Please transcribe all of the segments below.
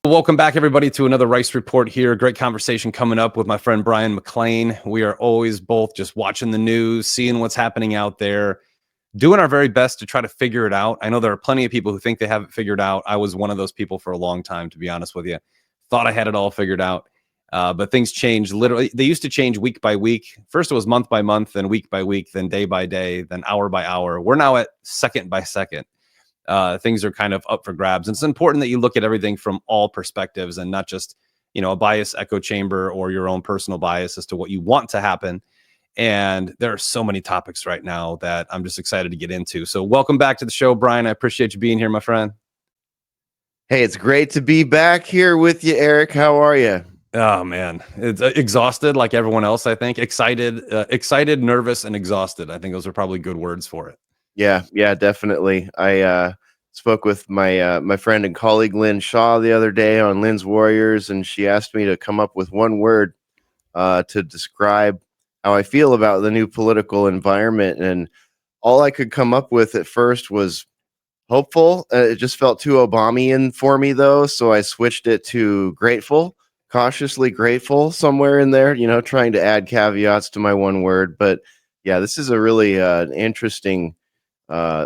Welcome back, everybody, to another Rice Report here. Great conversation coming up with my friend Bryan McClain. We are always both just watching the news, seeing what's happening out there, doing our very best to try to figure it out. I know there are plenty of people who think they have it figured out. I was one of those people for a long time, to be honest with you. Thought I had it all figured out, but things change. Literally, they used to change week by week. First, it was month by month, then week by week, then day by day, then hour by hour. We're now at second by second. Things are kind of up for grabs. And it's important that you look at everything from all perspectives and not just, a bias echo chamber or your own personal bias as to what you want to happen. And there are so many topics right now that I'm just excited to get into. So welcome back to the show, Bryan. I appreciate you being here, my friend. Hey, it's great to be back here with you, Eric. How are you? Oh, man. It's exhausted like everyone else, I think. Excited, nervous, and exhausted. I think those are probably good words for it. Yeah, definitely. I spoke with my friend and colleague Lynn Shaw the other day on Lynn's Warriors, and she asked me to come up with one word to describe how I feel about the new political environment. And all I could come up with at first was hopeful. It just felt too Obamian for me, though, so I switched it to grateful, cautiously grateful, somewhere in there, trying to add caveats to my one word. But yeah, this is a really interesting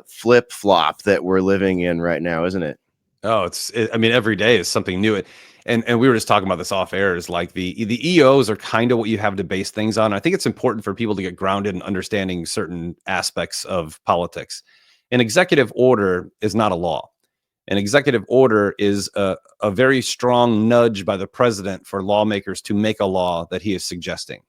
flip flop that we're living in right now, isn't it? Oh, I mean, every day is something new. And we were just talking about this off air, is like the EOs are kind of what you have to base things on. I think it's important for people to get grounded in understanding certain aspects of politics. An executive order is not a law. An executive order is a very strong nudge by the president for lawmakers to make a law that he is suggesting.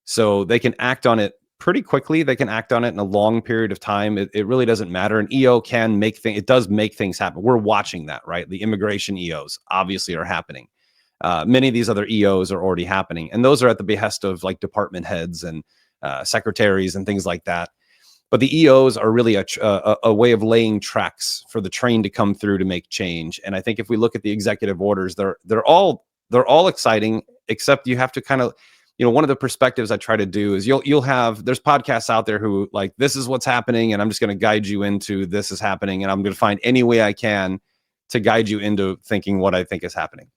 So they can act on it pretty quickly. They can act on it in a long period of time. It really doesn't matter. An EO can make things, it does make things happen. We're watching that, right? The immigration EOs obviously are happening. Many of these other EOs are already happening. And those are at the behest of like department heads and secretaries and things like that. But the EOs are really a way of laying tracks for the train to come through to make change. And I think if we look at the executive orders, they're all exciting, except you have to kind of, one of the perspectives I try to do is there's podcasts out there who like, this is what's happening, and I'm just going to guide you into this is happening, and I'm going to find any way I can to guide you into thinking what I think is happening.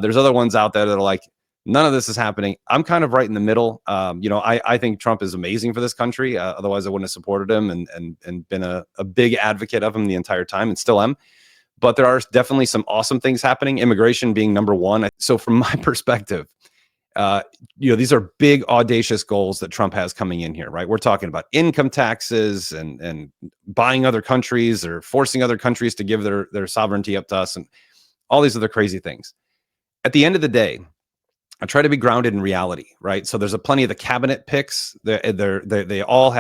There's other ones out there that are like, none of this is happening. I'm kind of right in the middle. I think Trump is amazing for this country. Otherwise I wouldn't have supported him and been a big advocate of him the entire time, and still am. But there are definitely some awesome things happening, immigration being number one. So from my perspective, these are big, audacious goals that Trump has coming in here, right? We're talking about income taxes and buying other countries or forcing other countries to give their sovereignty up to us and all these other crazy things. At the end of the day, I try to be grounded in reality, right? So there's plenty of the cabinet picks. They're all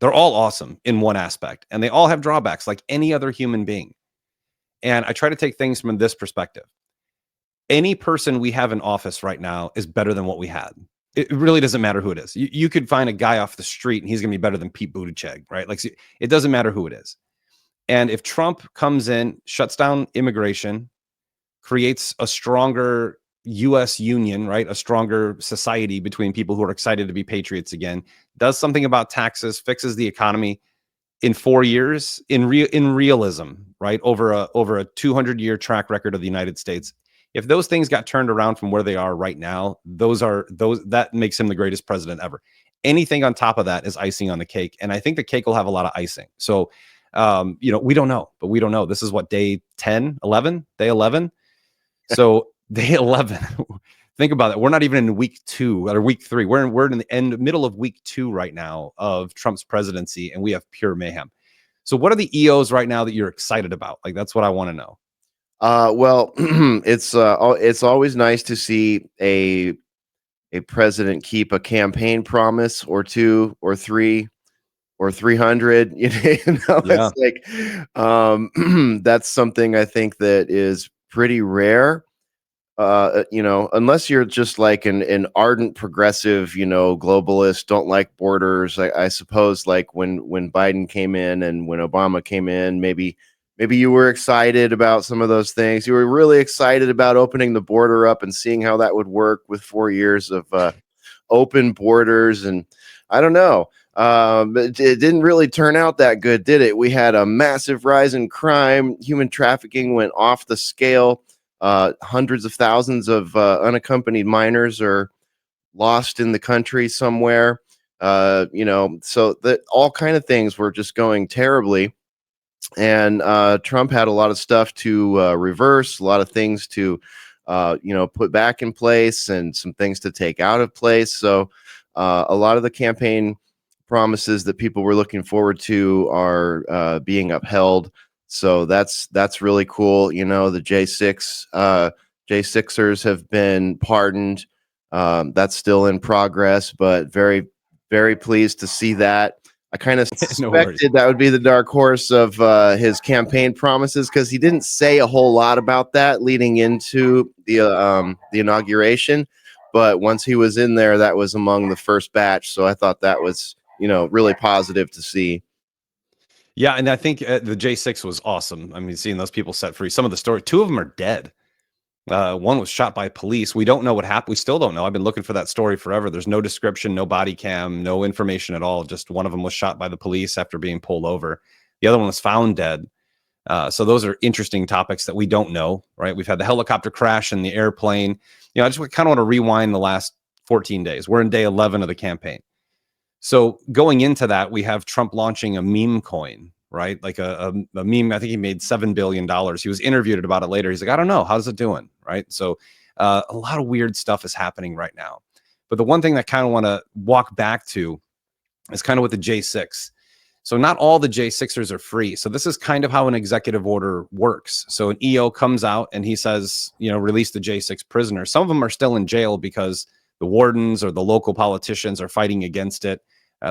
awesome in one aspect, and they all have drawbacks like any other human being. And I try to take things from this perspective. Any person we have in office right now is better than what we had. It really doesn't matter who it is. You could find a guy off the street and he's going to be better than Pete Buttigieg, right? Like, it doesn't matter who it is. And if Trump comes in, shuts down immigration, creates a stronger U.S. union, right? A stronger society between people who are excited to be patriots again, does something about taxes, fixes the economy in 4 years, in realism, right? Over a 200-year track record of the United States. If those things got turned around from where they are right now, that makes him the greatest president ever. Anything on top of that is icing on the cake. And I think the cake will have a lot of icing. So, we don't know, but we don't know. This is what, day 10, 11, day 11. So day 11, think about it. We're not even in week 2 or week 3. We're in the middle of week 2 right now of Trump's presidency, and we have pure mayhem. So what are the EOs right now that you're excited about? Like, that's what I want to know. Well, it's always nice to see a president keep a campaign promise or 2 or 3 or 300. Yeah. It's like that's something I think that is pretty rare. Unless you're just like an ardent progressive, globalist, don't like borders. I suppose like when Biden came in and when Obama came in, maybe you were excited about some of those things. You were really excited about opening the border up and seeing how that would work with 4 years of open borders. And I don't know. It didn't really turn out that good, did it? We had a massive rise in crime. Human trafficking went off the scale. Hundreds of thousands of unaccompanied minors are lost in the country somewhere. So that all kind of things were just going terribly. And Trump had a lot of stuff to reverse, a lot of things to, put back in place, and some things to take out of place. So a lot of the campaign promises that people were looking forward to are being upheld. So that's really cool. The J6ers have been pardoned. That's still in progress, but very, very pleased to see that. I kind of No worries. suspected that would be the dark horse of his campaign promises, because he didn't say a whole lot about that leading into the inauguration. But once he was in there, that was among the first batch. So I thought that was, really positive to see. Yeah, and I think the J6 was awesome. I mean, seeing those people set free. Some of the story, two of them are dead. One was shot by police. We don't know what happened. We still don't know. I've been looking for that story forever. There's no description, no body cam, no information at all. Just one of them was shot by the police after being pulled over. The other one was found dead. So those are interesting topics that we don't know, right? We've had the helicopter crash and the airplane. I just kind of want to rewind the last 14 days. We're in day 11 of the campaign. So going into that, we have Trump launching a meme coin, right? Like a meme. I think he made $7 billion. He was interviewed about it later. He's like, I don't know. How's it doing? Right. So a lot of weird stuff is happening right now. But the one thing that I kind of want to walk back to is kind of with the J6. So not all the J6ers are free. So this is kind of how an executive order works. So an EO comes out and he says, release the J6 prisoners. Some of them are still in jail because the wardens or the local politicians are fighting against it.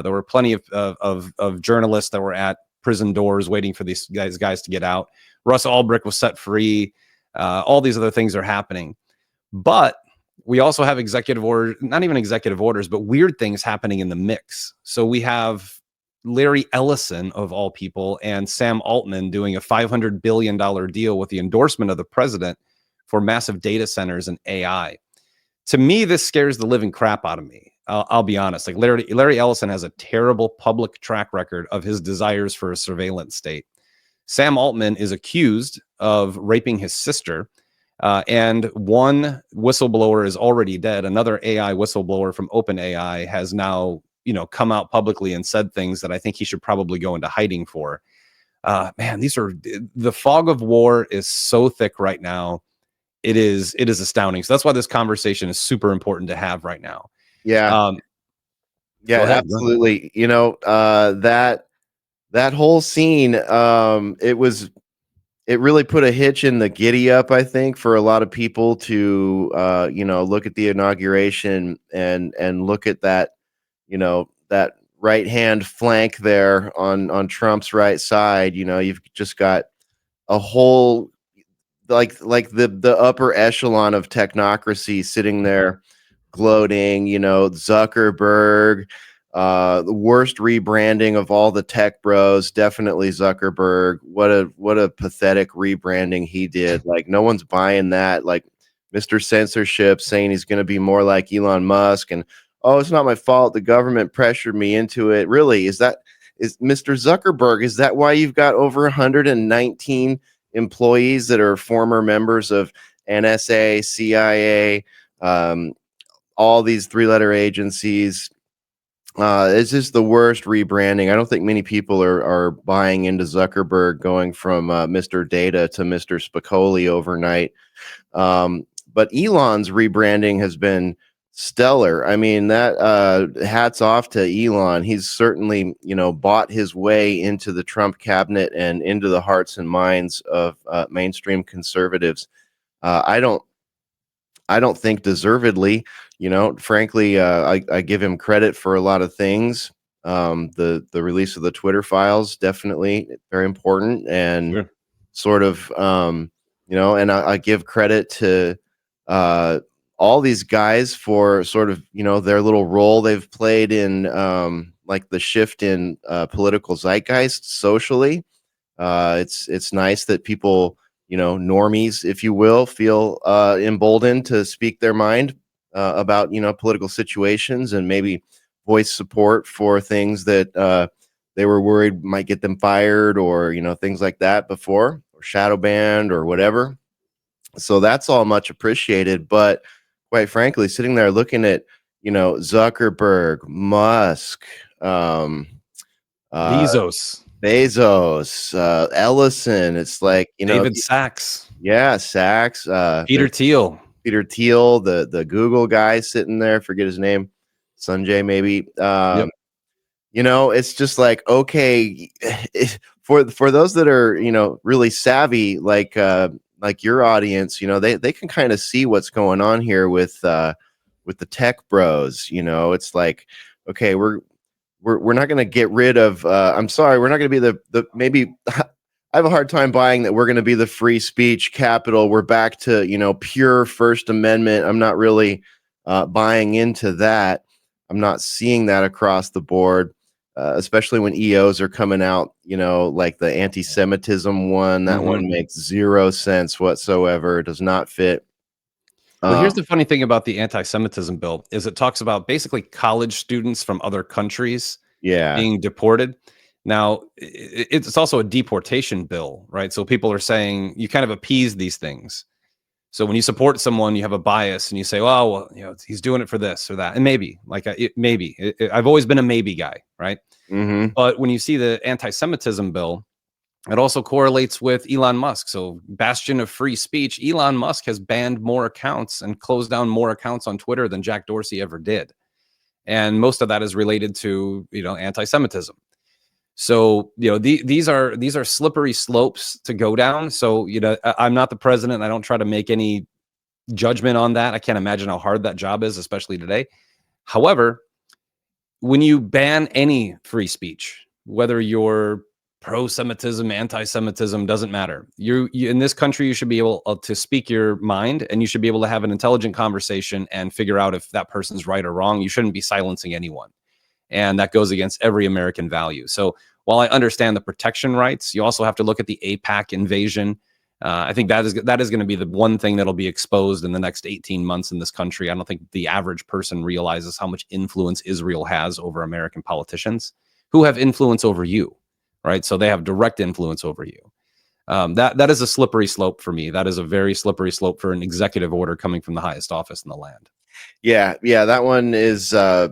There were plenty of journalists that were at prison doors waiting for these guys to get out. Russ Ulbricht was set free. All these other things are happening. But we also have executive orders, not even executive orders, but weird things happening in the mix. So we have Larry Ellison, of all people, and Sam Altman doing a $500 billion deal with the endorsement of the president for massive data centers and AI. To me, this scares the living crap out of me. I'll be honest. Like Larry Ellison has a terrible public track record of his desires for a surveillance state. Sam Altman is accused of raping his sister. And one whistleblower is already dead. Another AI whistleblower from OpenAI has now, come out publicly and said things that I think he should probably go into hiding for. Man, the fog of war is so thick right now. It is astounding. So that's why this conversation is super important to have right now. Yeah. Go ahead. Absolutely. That whole scene, it really put a hitch in the giddy up, I think, for a lot of people to look at the inauguration and look at that, that right hand flank there on Trump's right side. You've just got a whole, like the upper echelon of technocracy sitting there gloating. Zuckerberg, the worst rebranding of all the tech bros, definitely Zuckerberg. What a pathetic rebranding he did. Like, no one's buying that. Like, Mr. Censorship saying he's going to be more like Elon Musk, and it's not my fault, the government pressured me into it. Really, is Mr. Zuckerberg, is that why you've got over 119 employees that are former members of NSA, CIA, all these three-letter agencies? It's just the worst rebranding. I don't think many people are buying into Zuckerberg going from Mr. Data to Mr. Spicoli overnight. But Elon's rebranding has been stellar. I mean, that hats off to Elon. He's certainly, bought his way into the Trump cabinet and into the hearts and minds of mainstream conservatives. I don't think deservedly. Frankly, I give him credit for a lot of things. The release of the Twitter files, definitely very important, and Sure. sort of, and I give credit to all these guys for sort of, their little role they've played in like the shift in political zeitgeist socially. It's nice that people, normies, if you will, feel emboldened to speak their mind about, political situations, and maybe voice support for things that they were worried might get them fired, or, things like that before, or shadow banned or whatever. So that's all much appreciated. But quite frankly, sitting there looking at, Zuckerberg, Musk, uh, Bezos, Bezos, Ellison, it's like, David Sachs, yeah, Sachs, Peter there's Thiel. Peter Thiel, the Google guy sitting there, forget his name, Sanjay maybe. Yep. It's just like, okay, for those that are, really savvy, like your audience, they can kind of see what's going on here with the tech bros. It's like, okay, we're not going to get rid of, I'm sorry, we're not going to be the maybe I have a hard time buying that we're going to be the free speech capital. We're back to, pure First Amendment. I'm not really buying into that. I'm not seeing that across the board, especially when EOs are coming out, like the anti-Semitism one. That Mhm. one makes zero sense whatsoever. It does not fit. Well, here's the funny thing about the anti-Semitism bill is it talks about basically college students from other countries Yeah. being deported. Now, it's also a deportation bill, right? So people are saying you kind of appease these things. So when you support someone, you have a bias and you say, well, he's doing it for this or that. And maybe, I've always been a maybe guy, right? Mm-hmm. But when you see the anti-Semitism bill, it also correlates with Elon Musk. So, bastion of free speech, Elon Musk has banned more accounts and closed down more accounts on Twitter than Jack Dorsey ever did. And most of that is related to, anti-Semitism. So, these are slippery slopes to go down. So, I'm not the president. I don't try to make any judgment on that. I can't imagine how hard that job is, especially today. However, when you ban any free speech, whether you're pro-Semitism, anti-Semitism, doesn't matter. You in this country, you should be able to speak your mind, and you should be able to have an intelligent conversation and figure out if that person's right or wrong. You shouldn't be silencing anyone, and that goes against every American value. So while I understand the protection rights, you also have to look at the APAC invasion. I think that is going to be the one thing that'll be exposed in the next 18 months in this country. I don't think the average person realizes how much influence Israel has over American politicians who have influence over you, right? So they have direct influence over you. That is a slippery slope for me. That is a very slippery slope for an executive order coming from the highest office in the land. Yeah, that one is uh,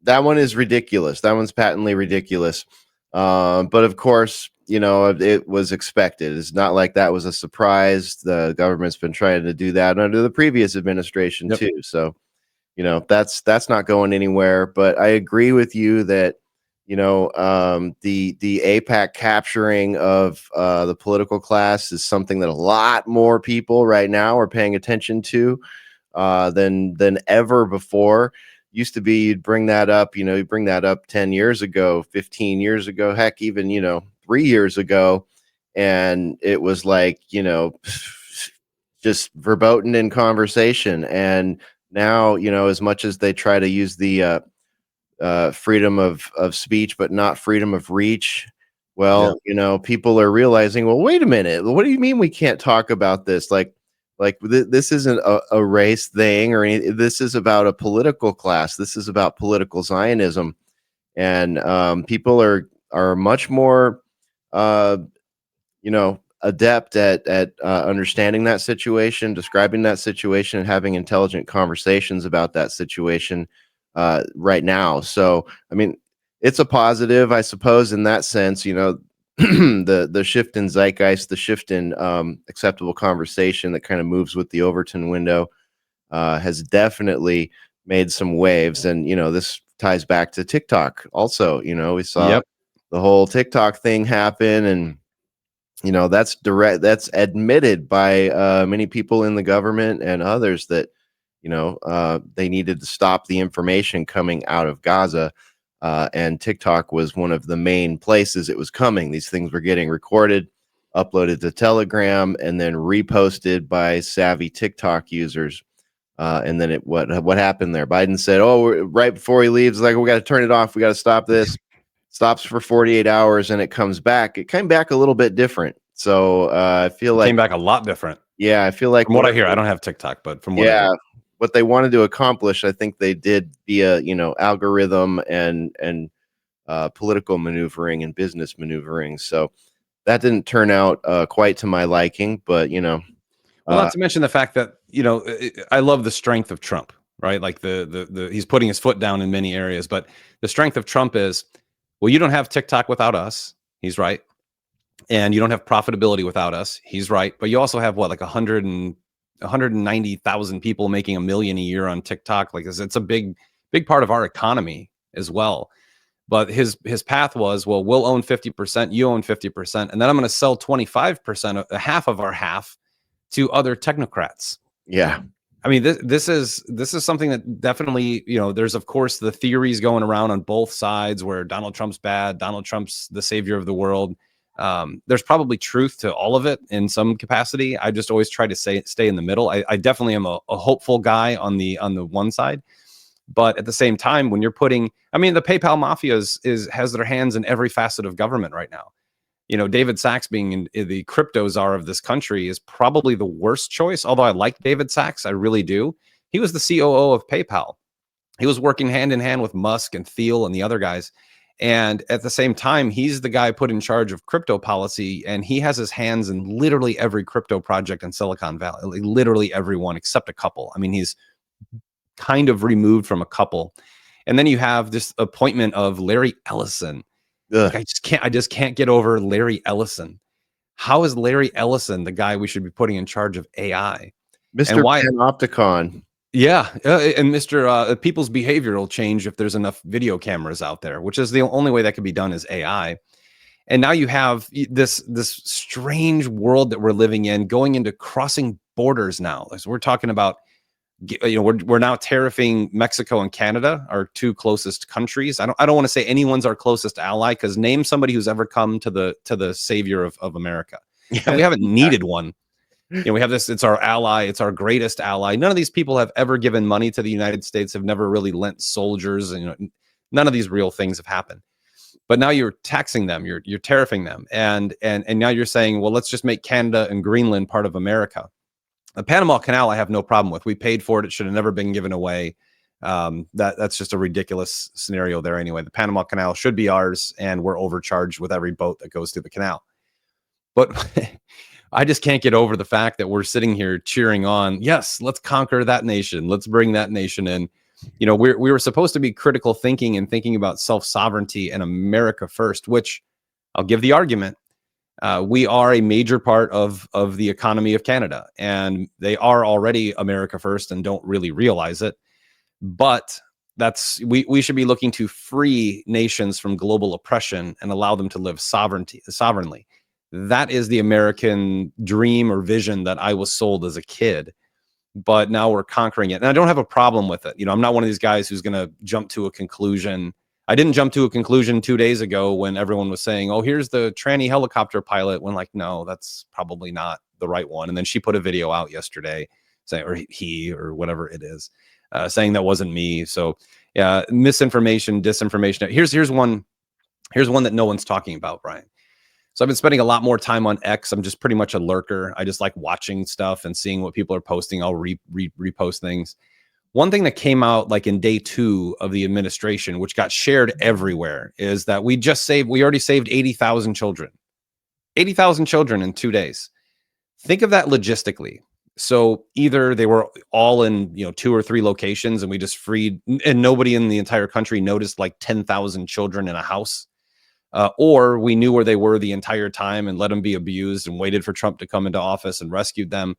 that one is ridiculous. That one's patently ridiculous. But of course, it was expected. It's not like that was a surprise. The government's been trying to do that under the previous administration Yep. too. So, that's not going anywhere. But I agree with you that the APAC capturing of the political class is something that a lot more people right now are paying attention to than ever before. Used to be you'd bring that up, you bring that up 10 years ago, 15 years ago, heck, even 3 years ago, and it was like just verboten in conversation. And now, as much as they try to use the freedom of speech, but not freedom of reach. Yeah. Well, people are realizing, well, wait a minute, what do you mean we can't talk about this? This isn't a race thing or this is about a political class. This is about political Zionism, and people are much more, adept at understanding that situation, describing that situation, and having intelligent conversations about that situation right now. So, I mean, it's a positive, I suppose, in that sense. The shift in zeitgeist, the shift in acceptable conversation that kind of moves with the Overton window has definitely made some waves. And this ties back to TikTok. Also, we saw Yep. the whole TikTok thing happen, and that's admitted by many people in the government and others that they needed to stop the information coming out of Gaza, and TikTok was one of the main places it was coming. These things were getting recorded, uploaded to Telegram, and then reposted by savvy TikTok users. And then what happened there? Biden said, "Oh, right before he leaves, like, we got to turn it off. We got to stop this." Stops for 48 hours and it comes back. It came back a little bit different. So I feel It like, came back a lot different. yeah, I feel like From what I hear, I don't have TikTok, but from what I yeah, hear. what they wanted to accomplish, I think they did via algorithm and political maneuvering and business maneuvering. So that didn't turn out quite to my liking, but Well, not to mention the fact that, I love the strength of Trump, right? Like the he's putting his foot down in many areas, but the strength of Trump is, well, you don't have TikTok without us. He's right. And you don't have profitability without us. He's right. But you also have what, like 190,000 people making $1 million a year on TikTok. Like it's a big part of our economy as well. But his path was, well, we'll own 50%, you own 50%, and then I'm going to sell 25%, half of our half, to other technocrats. Yeah. I mean, this is something that definitely, there's of course the theories going around on both sides where Donald Trump's bad, Donald Trump's the savior of the world. There's probably truth to all of it in some capacity. I just always try to stay in the middle. I definitely am a hopeful guy on the one side. But at the same time, when you're putting, I mean, the PayPal mafia has their hands in every facet of government right now. David Sachs being in the crypto czar of this country is probably the worst choice. Although I like David Sachs, I really do. He was the COO of PayPal. He was working hand in hand with Musk and Thiel and the other guys. And at the same time, he's the guy put in charge of crypto policy, and he has his hands in literally every crypto project in Silicon Valley, literally everyone except a couple. I mean, he's kind of removed from a couple. And then you have this appointment of Larry Ellison. Like, I just can't get over Larry Ellison. How is Larry Ellison the guy we should be putting in charge of AI? Mr. Panopticon. Yeah, and Mr. People's behavior will change if there's enough video cameras out there, which is the only way that can be done is AI. And now you have this strange world that we're living in, going into crossing borders now. So we're talking about, we're now tariffing Mexico and Canada, our two closest countries. I don't want to say anyone's our closest ally, because name somebody who's ever come to the savior of America. And we haven't needed one. We have this, it's our ally, it's our greatest ally. None of these people have ever given money to the United States, have never really lent soldiers, and none of these real things have happened. But now you're taxing them, you're tariffing them, and now you're saying, well, let's just make Canada and Greenland part of America. The Panama Canal, I have no problem with. We paid for it. It should have never been given away. That's just a ridiculous scenario there anyway. The Panama Canal should be ours, and we're overcharged with every boat that goes through the canal. But I just can't get over the fact that we're sitting here cheering on, yes, let's conquer that nation. Let's bring that nation in. We were supposed to be critical thinking and thinking about self-sovereignty and America first, which I'll give the argument. We are a major part of the economy of Canada, and they are already America first and don't really realize it. But we should be looking to free nations from global oppression and allow them to live sovereignly. That is the American dream or vision that I was sold as a kid. But now we're conquering it, and I don't have a problem with it. I'm not one of these guys who's going to jump to a conclusion. I didn't jump to a conclusion 2 days ago when everyone was saying, oh, here's the tranny helicopter pilot, when like, no, that's probably not the right one. And then she put a video out yesterday saying, or he, or whatever it is, saying that wasn't me. So yeah, misinformation, disinformation. Here's one that no one's talking about, Bryan. So I've been spending a lot more time on X. I'm just pretty much a lurker. I just like watching stuff and seeing what people are posting. I'll repost things. One thing that came out like in day 2 of the administration, which got shared everywhere, is that we already saved 80,000 children. 80,000 children in 2 days. Think of that logistically. So either they were all in 2 or 3 locations, and we just freed, and nobody in the entire country noticed like 10,000 children in a house, or we knew where they were the entire time and let them be abused and waited for Trump to come into office and rescued them,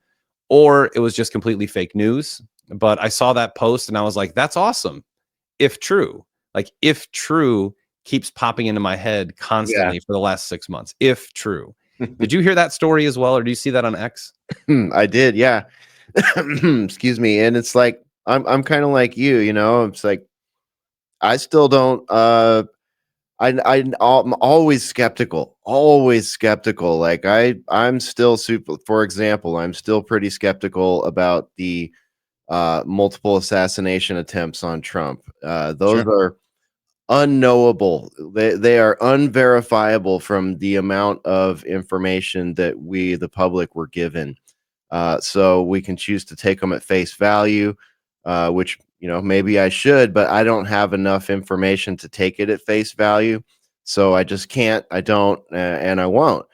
or it was just completely fake news. But I saw that post and I was like, that's awesome. If true, if true keeps popping into my head constantly for the last 6 months. If true. Did you hear that story as well? Or do you see that on X? I did. Yeah. Excuse me. And it's like, I'm kind of like you, it's like, I still don't, I'm always skeptical. Like I'm still for example, I'm still pretty skeptical about the multiple assassination attempts on Trump. Those are unknowable. They are unverifiable from the amount of information that we, the public, were given. So we can choose to take them at face value, which, maybe I should, but I don't have enough information to take it at face value. So I don't, and I won't.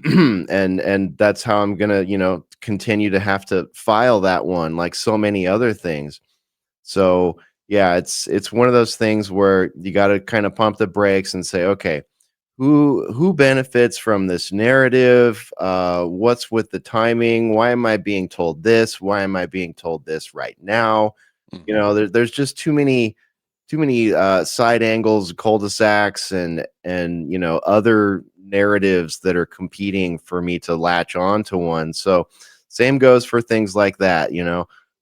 and that's how I'm going to, continue to have to file that one like so many other things. So yeah, it's one of those things where you got to kind of pump the brakes and say, okay, who benefits from this narrative? What's with the timing? Why am I being told this? Why am I being told this right now? There's just too many side angles, cul-de-sacs, and other narratives that are competing for me to latch on to one. So same goes for things like that.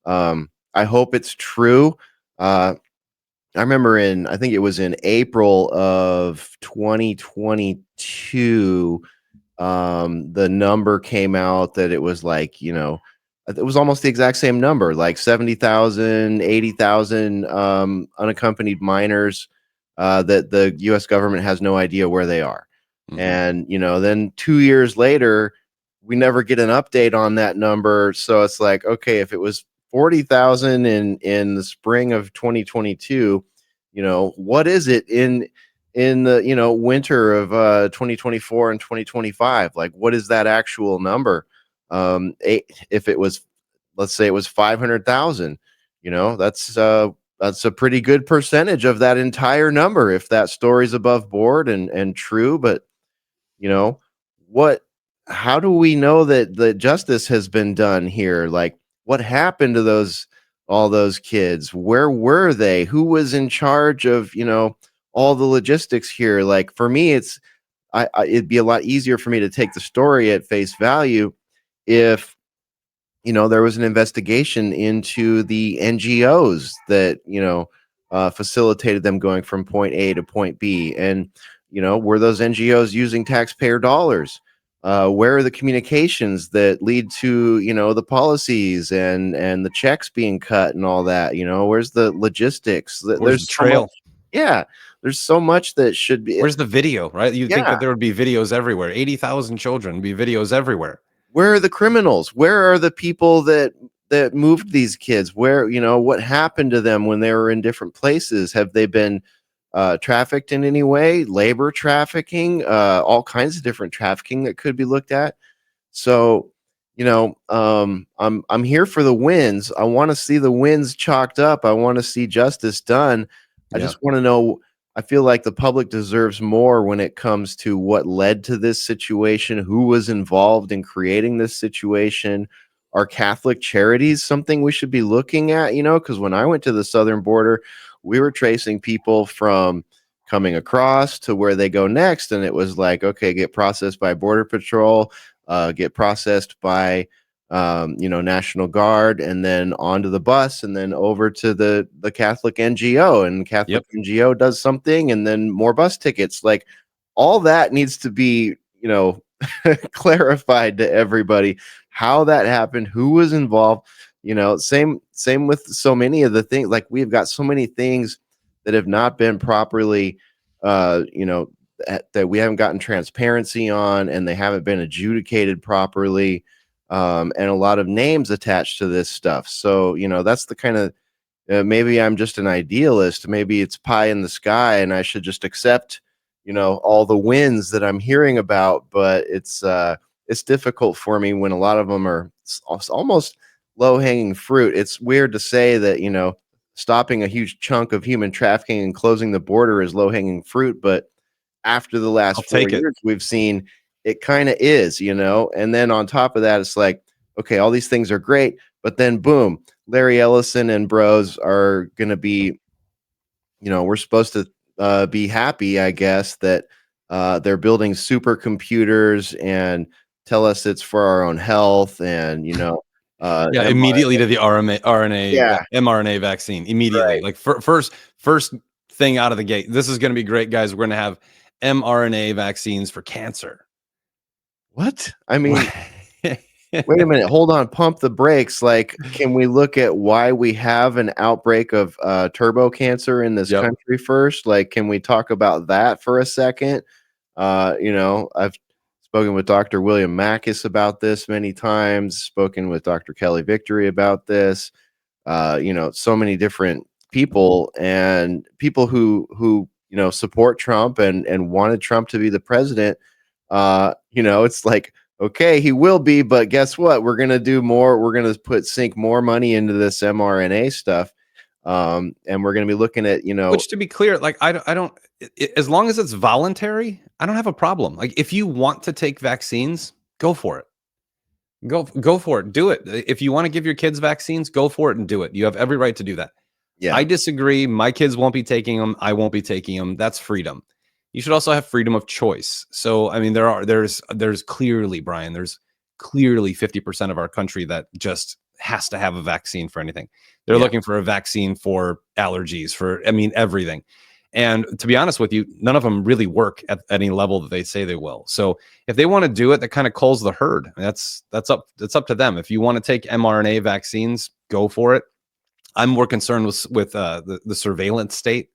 I hope it's true. I remember I think it was in April of 2022, the number came out that it was like, it was almost the exact same number, like 70,000, 80,000 unaccompanied minors that the US government has no idea where they are. And, then 2 years later, we never get an update on that number. So it's like, okay, if it was 40,000 in the spring of 2022, what is it in the winter of 2024 and 2025? Like, what is that actual number? If it was, let's say it was 500,000, that's a pretty good percentage of that entire number if that story's above board and true. But you know what how do we know that the justice has been done here? Like, what happened to all those kids? Where were they? Who was in charge of all the logistics here? Like, for me, it'd be a lot easier for me to take the story at face value if there was an investigation into the NGOs that facilitated them going from point A to point B. And were those NGOs using taxpayer dollars? Where are the communications that lead to the policies and the checks being cut and all that? Where's the logistics? Where's the There's so much. trail? Yeah, there's so much that should be. Where's the video, right? You'd think Yeah. that there would be videos everywhere. 80,000 children, be videos everywhere. Where are the criminals? Where are the people that moved these kids? Where, what happened to them when they were in different places? Have they been trafficked in any way? Labor trafficking, all kinds of different trafficking that could be looked at. So, I'm here for the wins. I want to see the wins chalked up. I want to see justice done. I Yeah. just want to know. I feel like the public deserves more when it comes to what led to this situation, who was involved in creating this situation. Are Catholic charities something we should be looking at? Because when I went to the southern border, we were tracing people from coming across to where they go next. And it was like, okay, get processed by Border Patrol, get processed by National Guard, and then onto the bus, and then over to the Catholic NGO, and Catholic NGO does something, and then more bus tickets. Like, all that needs to be clarified to everybody, how that happened, who was involved. Same with so many of the things. Like, we've got so many things that have not been properly that we haven't gotten transparency on, and they haven't been adjudicated properly, and a lot of names attached to this stuff. So that's the kind of maybe I'm just an idealist. Maybe it's pie in the sky, and I should just accept all the wins that I'm hearing about. But it's difficult for me when a lot of them are almost low hanging fruit. It's weird to say that stopping a huge chunk of human trafficking and closing the border is low hanging fruit, but after the last I'll 4 take it. years, we've seen it kind of is, and then on top of that, it's like, okay, all these things are great, but then boom, Larry Ellison and bros are going to be, we're supposed to be happy, I guess, that they're building supercomputers and tell us it's for our own health, and Yeah, immediately to the Yeah. mRNA vaccine immediately. Right. Like, first thing out of the gate. This is going to be great, guys. We're going to have mRNA vaccines for cancer. What? I mean, wait a minute, hold on, pump the brakes. Like, can we look at why we have an outbreak of turbo cancer in this country first? Like, can we talk about that for a second? I've spoken with Dr. William Mackis about this many times, spoken with Dr. Kelly Victory about this. So many different people, and people who support Trump and wanted Trump to be the president. It's like, okay, he will be, but guess what? We're going to do more. We're going to sink more money into this mRNA stuff. And we're going to be looking at, Which, to be clear, like I don't, as long as it's voluntary, I don't have a problem. Like if you want to take vaccines, go for it. Go for it. Do it. If you want to give your kids vaccines, go for it and do it. You have every right to do that. yeah, I disagree. My kids won't be taking them. I won't be taking them. That's freedom. You should also have freedom of choice. So, I mean, there's clearly, Brian, there's clearly 50% of our country that just has to have a vaccine for anything. They're yeah. looking for a vaccine for allergies, for, I mean, everything. And to be honest with you, none of them really work at any level that they say they will. So if they want to do it, that kind of culls the herd. That's up to them. If you want to take mRNA vaccines, go for it. I'm more concerned with the surveillance state,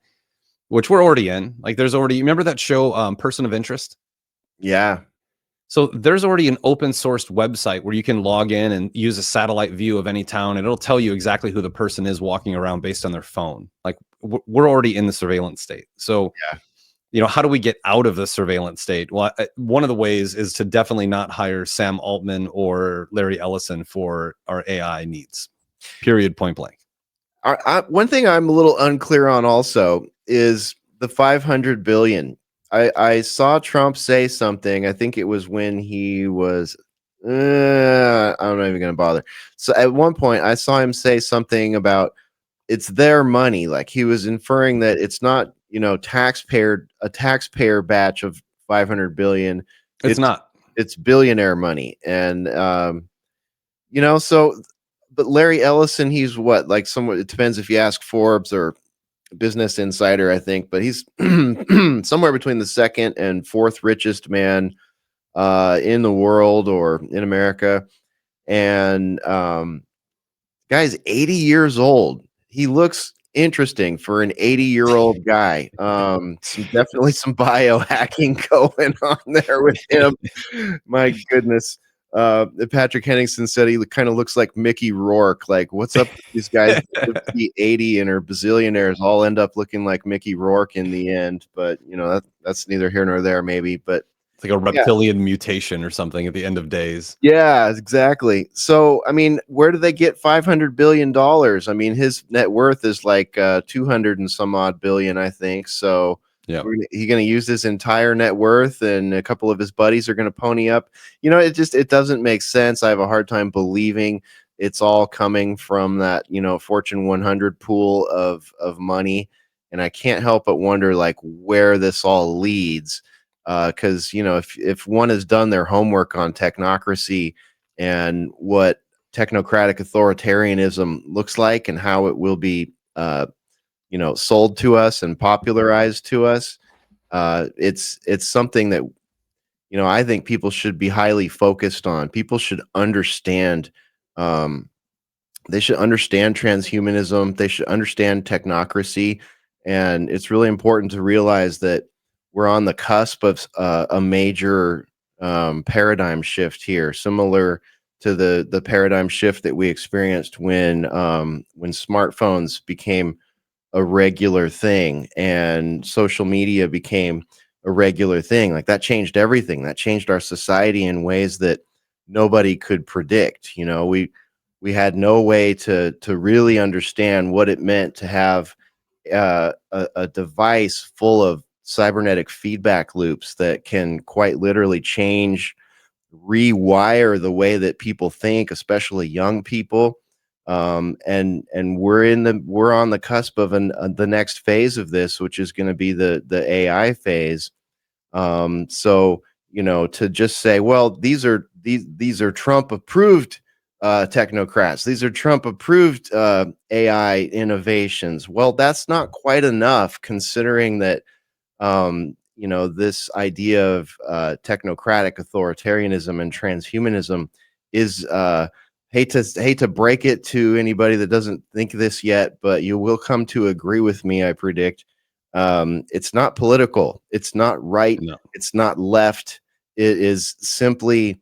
which we're already in. Like there's already, remember that show, Person of Interest? Yeah. So there's already an open sourced website where you can log in and use a satellite view of any town, and it'll tell you exactly who the person is walking around based on their phone. Like we're already in the surveillance state. So, how do we get out of the surveillance state? Well, one of the ways is to definitely not hire Sam Altman or Larry Ellison for our AI needs. Period. Point blank. One thing I'm a little unclear on also is the 500 billion. I saw Trump say something. I think it was when he was, I'm not even going to bother. So at one point I saw him say something about it's their money. Like he was inferring that it's not, a taxpayer batch of 500 billion. It's not. It's billionaire money. And, so, but Larry Ellison, he's what, like somewhat, it depends if you ask Forbes or Business Insider, I think, but he's somewhere between the second and fourth richest man in the world or in America. And guy's 80 years old. He looks interesting for an 80-year-old guy. Definitely some biohacking going on there with him. My goodness. Patrick Henningsen said he kind of looks like Mickey Rourke. Like, what's up with these guys that be 80 and are bazillionaires all end up looking like Mickey Rourke in the end? But that's neither here nor there, maybe. But it's like a reptilian mutation or something at the end of days. Yeah, exactly. So, I mean, where do they get $500 billion? I mean, his net worth is like 200 and some odd billion, I think. So, yeah, he's going to use his entire net worth, and a couple of his buddies are going to pony up. It doesn't make sense. I have a hard time believing it's all coming from that, Fortune 100 pool of money. And I can't help but wonder, like, where this all leads. Because if one has done their homework on technocracy and what technocratic authoritarianism looks like and how it will be sold to us and popularized to us, it's something that I think people should be highly focused on. People should understand. They should understand transhumanism. They should understand technocracy, and it's really important to realize that we're on the cusp of a major paradigm shift here, similar to the paradigm shift that we experienced when smartphones became a regular thing and social media became a regular thing. Like that changed everything. That changed our society in ways that nobody could predict. We had no way to really understand what it meant to have a device full of cybernetic feedback loops that can quite literally rewire the way that people think, especially young people. And we're on the cusp of the next phase of this, which is going to be the AI phase. So to just say, well, these are Trump approved technocrats. These are Trump approved AI innovations. Well, that's not quite enough, considering that this idea of technocratic authoritarianism and transhumanism is hate to break it to anybody that doesn't think this yet, but you will come to agree with me, I predict. It's not political. It's not right. No. It's not left. It is simply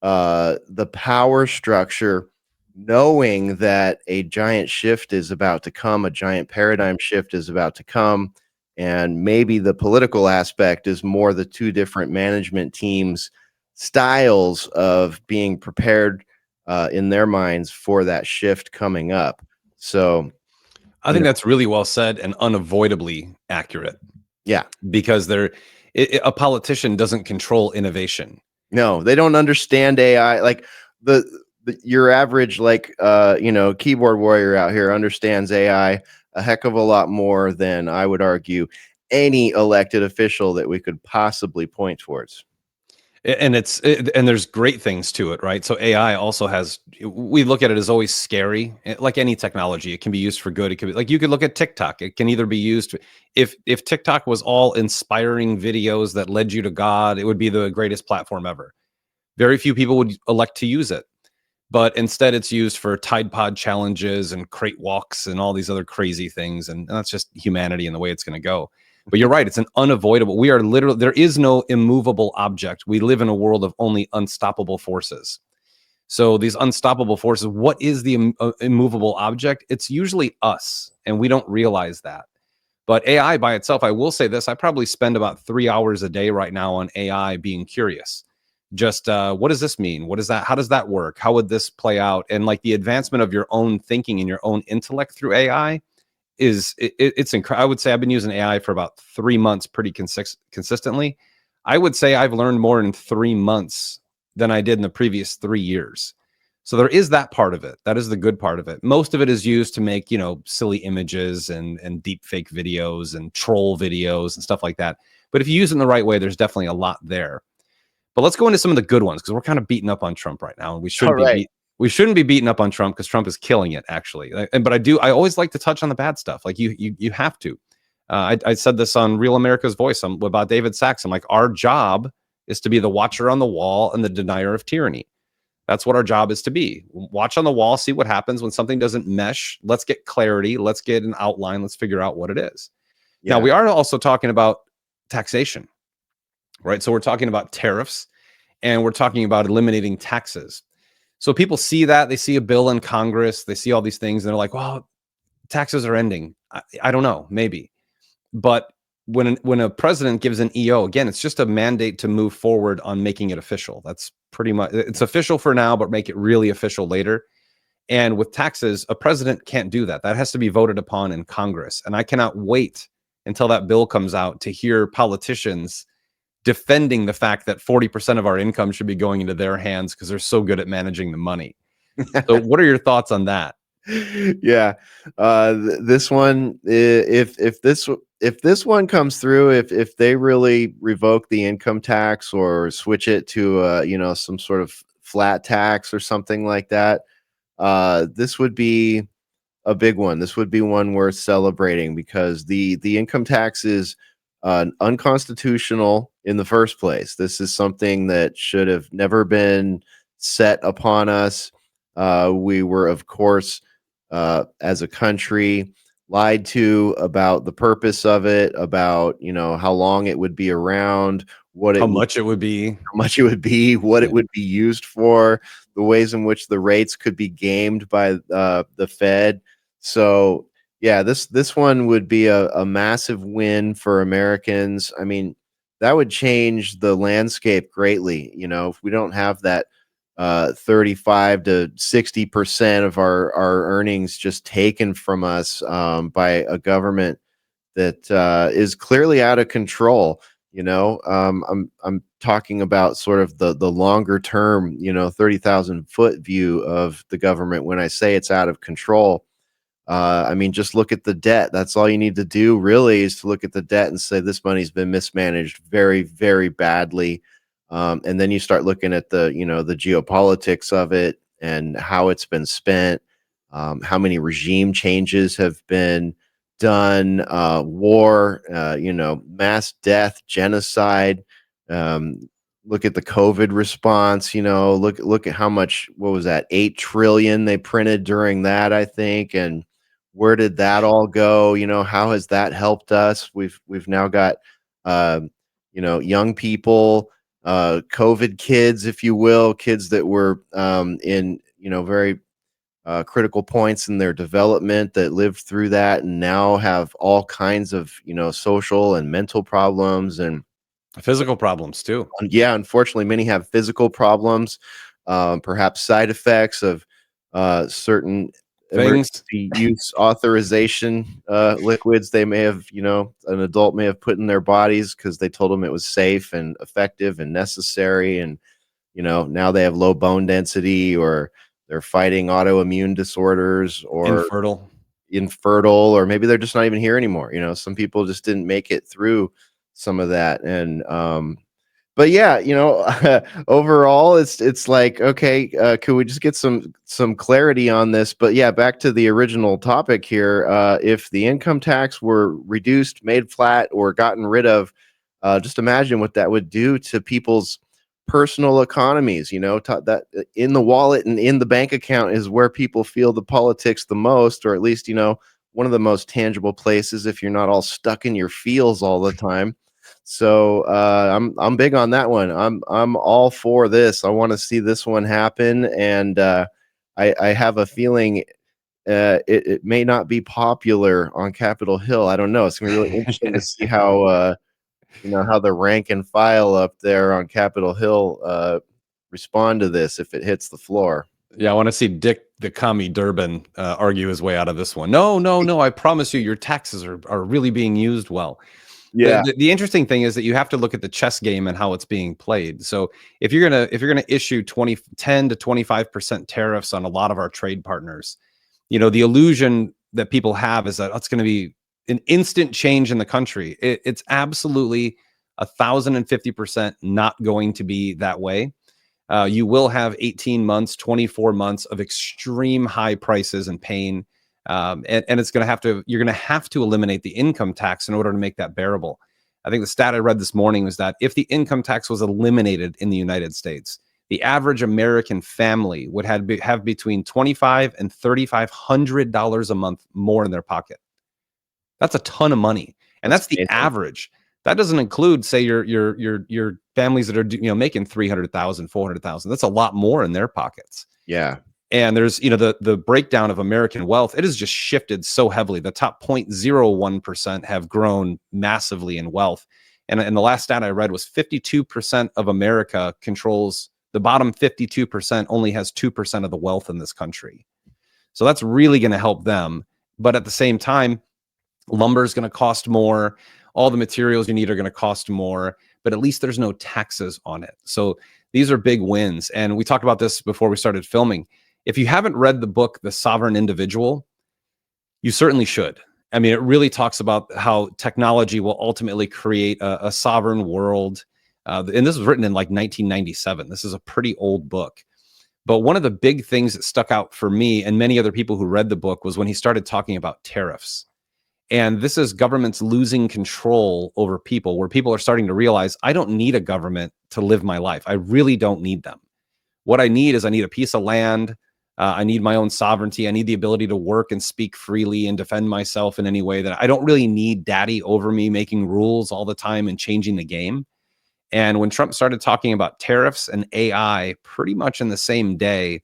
the power structure knowing that a giant shift is about to come, a giant paradigm shift is about to come. And maybe the political aspect is more the two different management teams styles of being prepared in their minds for that shift coming up. So, I think that's really well said and unavoidably accurate. Yeah. Because a politician doesn't control innovation. No, they don't understand AI. Like your average keyboard warrior out here understands AI a heck of a lot more than, I would argue, any elected official that we could possibly point towards. And and there's great things to it, right? So AI also has, we look at it as always scary. Like any technology, it can be used for good. It could be like, you could look at TikTok. It can either be used, if TikTok was all inspiring videos that led you to God, it would be the greatest platform ever. Very few people would elect to use it, but instead it's used for Tide Pod challenges and crate walks and all these other crazy things. And that's just humanity and the way it's going to go. But you're right, it's an unavoidable, we are literally, there is no immovable object. We live in a world of only unstoppable forces. So these unstoppable forces, what is the immovable object? It's usually us, and we don't realize that. But AI by itself, I will say this, I probably spend about 3 hours a day right now on AI being curious. Just what does this mean? What is that? How does that work? How would this play out? And like the advancement of your own thinking and your own intellect through AI it's incredible. I would say I've been using AI for about 3 months pretty consistently. I would say I've learned more in 3 months than I did in the previous 3 years. So there is that part of it. That is the good part of it. Most of it is used to make, silly images and deep fake videos and troll videos and stuff like that. But if you use it in the right way, there's definitely a lot there. But let's go into some of the good ones, because we're kind of beating up on Trump right now, and we shouldn't we shouldn't be beating up on Trump, because Trump is killing it, actually. But I always like to touch on the bad stuff. Like you have to. I said this on Real America's Voice about David Sachs. I'm like, our job is to be the watcher on the wall and the denier of tyranny. That's what our job is to be. Watch on the wall, see what happens when something doesn't mesh. Let's get clarity. Let's get an outline. Let's figure out what it is. Yeah. Now, we are also talking about taxation, right? So we're talking about tariffs, and we're talking about eliminating taxes. So people see that, they see a bill in Congress, they see all these things, and they're like, well, taxes are ending. I don't know, maybe. But when a president gives an EO, again, it's just a mandate to move forward on making it official. That's pretty much, it's official for now, but make it really official later. And with taxes, a president can't do that. That has to be voted upon in Congress. And I cannot wait until that bill comes out to hear politicians defending the fact that 40% of our income should be going into their hands because they're so good at managing the money. So what are your thoughts on that? Yeah. This one, if this one comes through, if they really revoke the income tax or switch it to some sort of flat tax or something like that, this would be a big one. This would be one worth celebrating, because the income tax is unconstitutional in the first place. This is something that should have never been set upon us. We were, of course, as a country, lied to about the purpose of it, about how long it would be around, how much it would be, what it would be used for, the ways in which the rates could be gamed by the Fed. So yeah, this one would be a massive win for Americans. I mean, that would change the landscape greatly. If we don't have that 35 to 60% of our earnings just taken from us by a government that is clearly out of control. I'm talking about sort of the longer term, 30,000 foot view of the government when I say it's out of control. I mean, just look at the debt. That's all you need to do, really, is to look at the debt and say this money's been mismanaged very, very badly. And then you start looking at the geopolitics of it and how it's been spent, how many regime changes have been done, war, mass death, genocide. Look at the COVID response. Look at how much. What was that? 8 trillion they printed during that, I think, and where did that all go? How has that helped us? We've now got young people, COVID kids, if you will, kids that were in very critical points in their development that lived through that and now have all kinds of social and mental problems. And Physical problems too. Yeah, unfortunately, many have physical problems, perhaps side effects of certain Things. emergency use authorization liquids they may have, an adult may have put in their bodies because they told them it was safe and effective and necessary. And, now they have low bone density, or they're fighting autoimmune disorders, or Infertile. infertile, or maybe they're just not even here anymore. Some people just didn't make it through some of that. And, but yeah, overall, it's like, okay, could we just get some clarity on this? But yeah, back to the original topic here. If the income tax were reduced, made flat, or gotten rid of, just imagine what that would do to people's personal economies. That in the wallet and in the bank account is where people feel the politics the most, or at least one of the most tangible places, if you're not all stuck in your feels all the time. So I'm big on that one. I'm all for this. I want to see this one happen, and I have a feeling it may not be popular on Capitol Hill. I don't know. It's gonna be really interesting to see how the rank and file up there on Capitol Hill respond to this if it hits the floor. Yeah, I want to see Dick the commie Durbin argue his way out of this one. No. I promise you, your taxes are really being used well. Yeah. The interesting thing is that you have to look at the chess game and how it's being played. So if you're gonna issue 10 to 25% tariffs on a lot of our trade partners, the illusion that people have is that it's going to be an instant change in the country. It's absolutely 1,050% not going to be that way. You will have 18 months, 24 months of extreme high prices and pain. And it's going to you're going to have to eliminate the income tax in order to make that bearable. I think the stat I read this morning was that if the income tax was eliminated in the United States, the average American family would have between $2,500 and $3,500 a month more in their pocket. That's a ton of money, and that's the amazing. average. That doesn't include, say, your families that are making 300,000, 400,000. That's a lot more in their pockets. Yeah. And there's the breakdown of American wealth. It has just shifted so heavily. The top 0.01% have grown massively in wealth, and the last stat I read was 52% of America controls the bottom 52%. Only has 2% of the wealth in this country. So that's really going to help them. But at the same time, lumber is going to cost more. All the materials you need are going to cost more, but at least there's no taxes on it. So these are big wins. And we talked about this before we started filming. If you haven't read the book, The Sovereign Individual, you certainly should. I mean, it really talks about how technology will ultimately create a sovereign world. And this was written in like 1997. This is a pretty old book. But one of the big things that stuck out for me and many other people who read the book was when he started talking about tariffs. And this is governments losing control over people, where people are starting to realize, I don't need a government to live my life. I really don't need them. What I need is I need a piece of land. I need my own sovereignty. I need the ability to work and speak freely and defend myself in any way. That I don't really need daddy over me making rules all the time and changing the game. And when Trump started talking about tariffs and AI pretty much in the same day,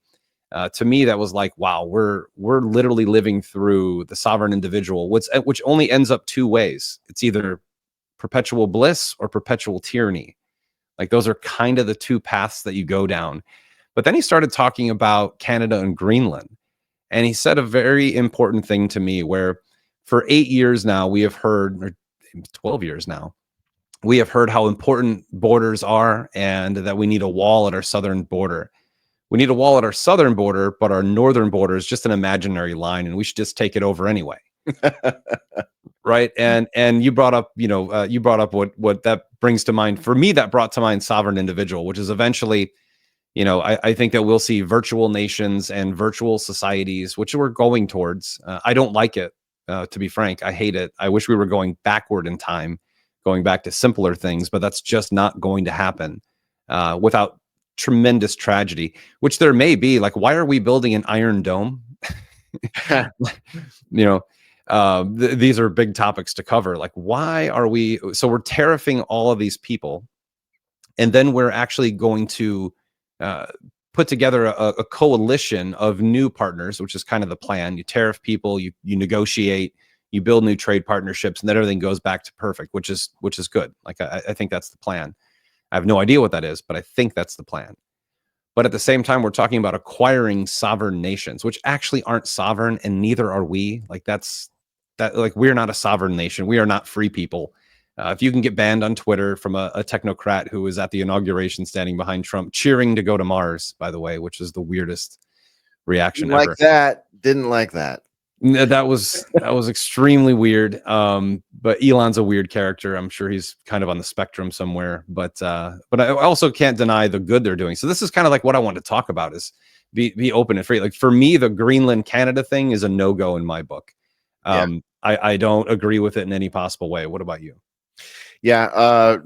to me, that was like, wow, we're literally living through the sovereign individual, which only ends up two ways. It's either perpetual bliss or perpetual tyranny. Like those are kind of the two paths that you go down. But then he started talking about Canada and Greenland. And he said a very important thing to me, where for 8 years now, we have heard, or 12 years now, we have heard how important borders are and that we need a wall at our southern border. We need a wall at our southern border, but our northern border is just an imaginary line, and we should just take it over anyway. Right. And you brought up, what that brings to mind. For me, that brought to mind sovereign individual, which is eventually, I think that we'll see virtual nations and virtual societies, which we're going towards. I don't like it, to be frank. I hate it. I wish we were going backward in time, going back to simpler things, but that's just not going to happen without tremendous tragedy, which there may be. Like, why are we building an Iron Dome? These are big topics to cover. Like, why are we? So we're tariffing all of these people, and then we're actually going to put together a coalition of new partners, which is kind of the plan. You tariff people, you negotiate, you build new trade partnerships, and then everything goes back to perfect, which is good. Like I think that's the plan. I have no idea what that is, but I think that's the plan. But at the same time, we're talking about acquiring sovereign nations, which actually aren't sovereign, and neither are we. Like like we're not a sovereign nation. We are not free people. If you can get banned on Twitter from a technocrat who was at the inauguration standing behind Trump, cheering to go to Mars, by the way, which is the weirdest reaction Didn't like ever. that. Didn't like that. That was extremely weird. But Elon's a weird character. I'm sure he's kind of on the spectrum somewhere. But I also can't deny the good they're doing. So this is kind of like what I want to talk about is be open and free. Like for me, the Greenland Canada thing is a no-go in my book. I don't agree with it in any possible way. What about you? Yeah,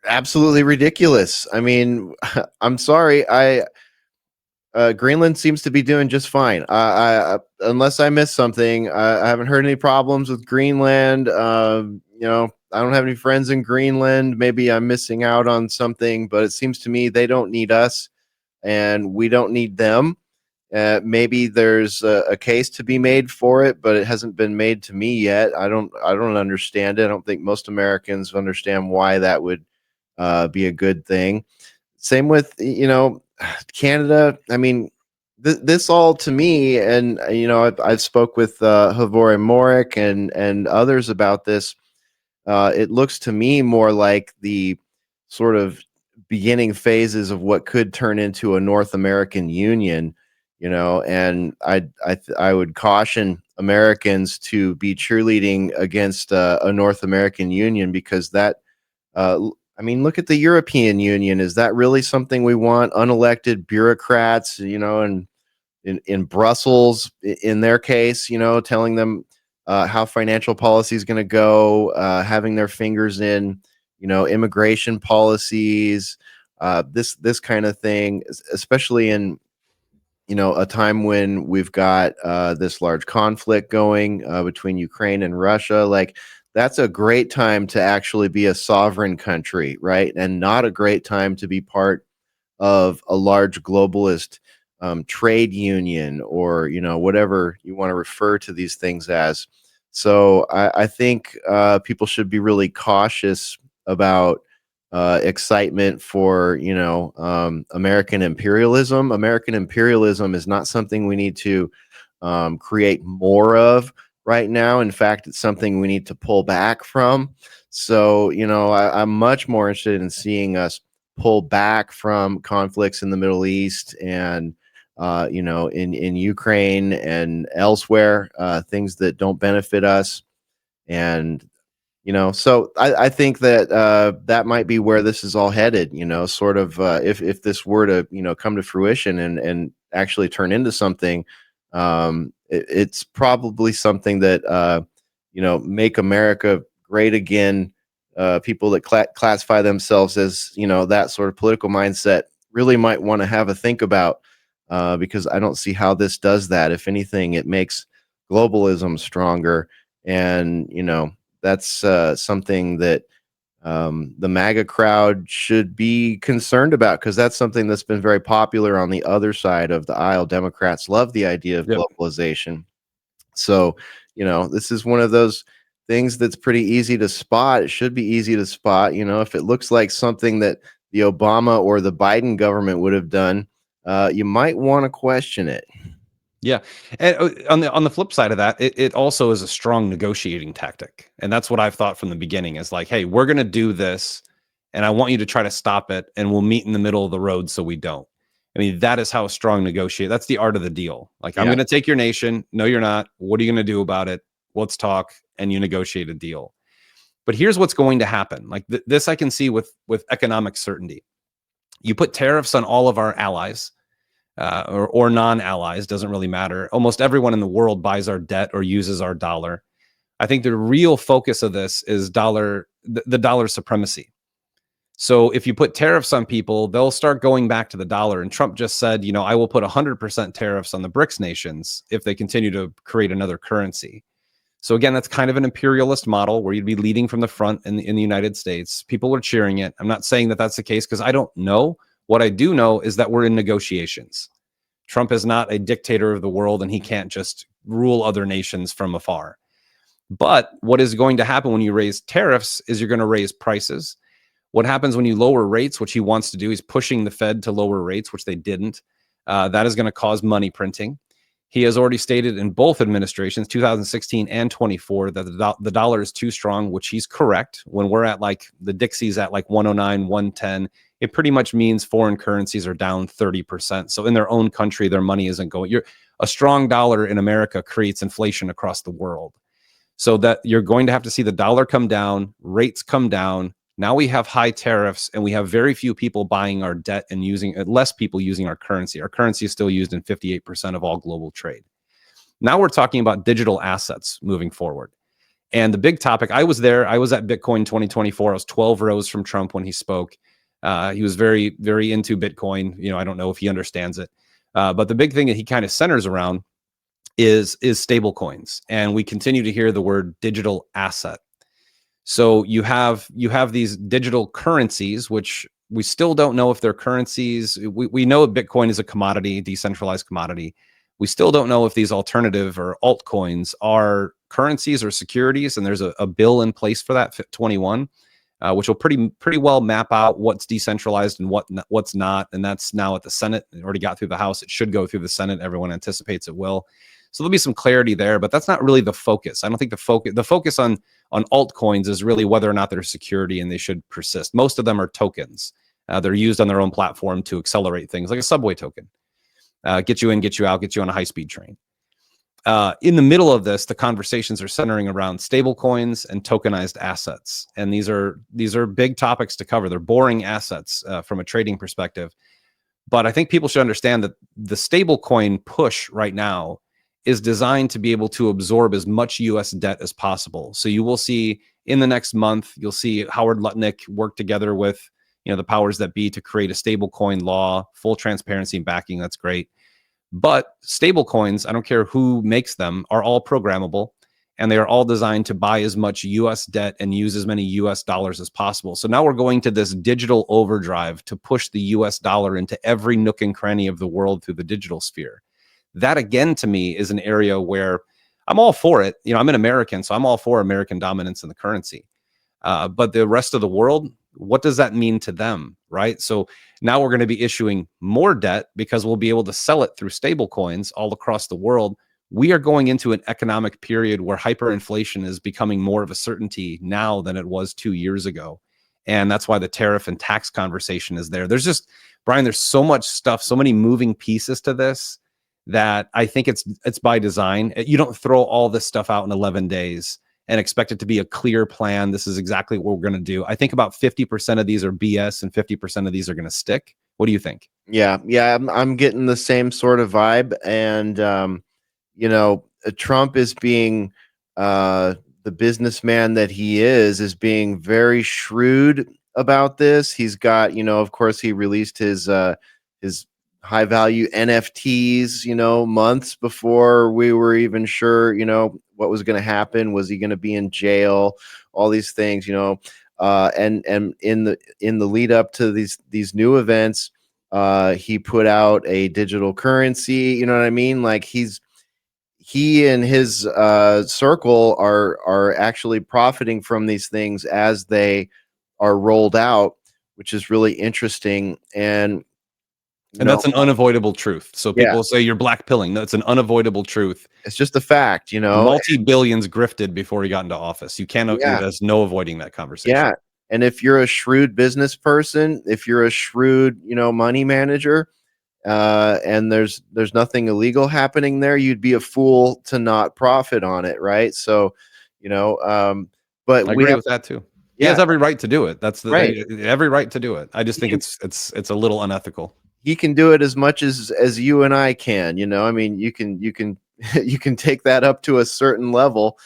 absolutely ridiculous. I mean, I'm sorry. Greenland seems to be doing just fine. Unless I missed something, I haven't heard any problems with Greenland. You know, I don't have any friends in Greenland. Maybe I'm missing out on something, but it seems to me they don't need us, and we don't need them. Maybe there's a case to be made for it, but it hasn't been made to me yet. I don't understand it. I don't think most Americans understand why that would be a good thing. Same with, you know, Canada. I mean, this all to me, and you know, I've spoke with Havor and Morik and others about this. It looks to me more like the sort of beginning phases of what could turn into a North American Union, you know. And I would caution Americans to be cheerleading against a North American Union, because that I mean, look at the European Union. Is that really something we want? Unelected bureaucrats, you know, and in Brussels, in their case, you know, telling them how financial policy is going to go, having their fingers in, you know, immigration policies, this kind of thing, especially in, you know, a time when we've got this large conflict going between Ukraine and Russia. Like, that's a great time to actually be a sovereign country, right? And not a great time to be part of a large globalist trade union, or, you know, whatever you want to refer to these things as. So I think people should be really cautious about excitement for, you know, American imperialism. American imperialism is not something we need to create more of right now. In fact, it's something we need to pull back from. So, you know, I'm much more interested in seeing us pull back from conflicts in the Middle East and, you know, in Ukraine and elsewhere, things that don't benefit us. And, you know, so I think that that might be where this is all headed, you know, sort of if this were to, you know, come to fruition and actually turn into something, it's probably something that, you know, make America great again. People that classify themselves as, you know, that sort of political mindset really might want to have a think about, because I don't see how this does that. If anything, it makes globalism stronger. And, you know, that's something that the MAGA crowd should be concerned about, because that's something that's been very popular on the other side of the aisle. Democrats love the idea of globalization. So, you know, this is one of those things that's pretty easy to spot. It should be easy to spot. You know, if it looks like something that the Obama or the Biden government would have done, you might want to question it. Yeah, and on the flip side of that, it also is a strong negotiating tactic, and that's what I've thought from the beginning. Is like, hey, we're going to do this, and I want you to try to stop it, and we'll meet in the middle of the road so we don't. I mean, that is how a strong negotiate. That's the art of the deal. Like, I'm going to take your nation. No, you're not. What are you going to do about it? Let's talk, and you negotiate a deal. But here's what's going to happen. Like this, I can see with economic certainty. You put tariffs on all of our allies. Or non-allies, doesn't really matter. Almost everyone in the world buys our debt or uses our dollar. I think the real focus of this is the dollar supremacy. So if you put tariffs on people, they'll start going back to the dollar. And Trump just said, you know, I will put 100% tariffs on the BRICS nations if they continue to create another currency. So again, that's kind of an imperialist model where you'd be leading from the front in the United States. People are cheering it. I'm not saying that that's the case because I don't know. What I do know is that we're in negotiations. Trump is not a dictator of the world, and he can't just rule other nations from afar. But what is going to happen when you raise tariffs is you're going to raise prices. What happens when you lower rates, which he wants to do, he's pushing the Fed to lower rates, which they didn't. That is going to cause money printing. He has already stated in both administrations, 2016 and 24, that the dollar is too strong, which he's correct. When we're at like the Dixie's at like 109, 110, it pretty much means foreign currencies are down 30%. So in their own country, their money isn't going. A strong dollar in America creates inflation across the world. So that you're going to have to see the dollar come down, rates come down. Now we have high tariffs and we have very few people buying our debt and using less people using our currency. Our currency is still used in 58% of all global trade. Now we're talking about digital assets moving forward. And the big topic, I was there, I was at Bitcoin 2024. I was 12 rows from Trump when he spoke. He was very, very into Bitcoin. I don't know if he understands it. But the big thing that he kind of centers around is stable coins. And we continue to hear the word digital asset. So you have these digital currencies, which we still don't know if they're currencies. We know Bitcoin is a commodity, decentralized commodity. We still don't know if these alternative or altcoins are currencies or securities. And there's a bill in place for that, FIT 21, which will pretty well map out what's decentralized and what's not. And that's now at the Senate. It already got through the House. It should go through the Senate. Everyone anticipates it will. So there'll be some clarity there, but that's not really the focus. I don't think the focus on altcoins is really whether or not they're security and they should persist. Most of them are tokens. They're used on their own platform to accelerate things, like a subway token. Get you in, get you out, get you on a high-speed train. In the middle of this, the conversations are centering around stablecoins and tokenized assets. And these are big topics to cover. They're boring assets from a trading perspective. But I think people should understand that the stablecoin push right now is designed to be able to absorb as much U.S. debt as possible. So you will see in the next month, you'll see Howard Lutnick work together with the powers that be to create a stablecoin law, full transparency and backing. That's great. But stablecoins, I don't care who makes them, are all programmable, and they are all designed to buy as much U.S. debt and use as many U.S. dollars as possible. So now we're going to this digital overdrive to push the U.S. dollar into every nook and cranny of the world through the digital sphere. That, again, to me, is an area where I'm all for it. I'm an American, so I'm all for American dominance in the currency. But the rest of the world, what does that mean to them, right? So now we're going to be issuing more debt because we'll be able to sell it through stable coins all across the world. We are going into an economic period where hyperinflation is becoming more of a certainty now than it was 2 years ago. And that's why the tariff and tax conversation is there. There's just, Bryan, there's so much stuff, so many moving pieces to this that I think it's by design. You don't throw all this stuff out in 11 days and expect it to be a clear plan. This is exactly what we're going to do. I think about 50% of these are BS and 50% of these are going to stick. What do you think? Yeah, I'm getting the same sort of vibe, and Trump is being the businessman that he is being very shrewd about this. He's got, of course, he released his high value NFTs, months before we were even sure, what was going to happen. Was he going to be in jail? All these things, and in the lead up to these new events, he put out a digital currency. You know what I mean? Like he and his circle are actually profiting from these things as they are rolled out, which is really interesting. And that's an unavoidable truth. So people say you're blackpilling. That's an unavoidable truth. It's just a fact, Multi-billions grifted before he got into office. You cannot. There's no avoiding that conversation. Yeah. And if you're a shrewd business person, if you're a shrewd, money manager, and there's nothing illegal happening there, you'd be a fool to not profit on it, right? So, but I agree with that too. He has every right to do it. That's every right to do it. I just think it's a little unethical. He can do it as much as you and I can. I mean, you can you can take that up to a certain level.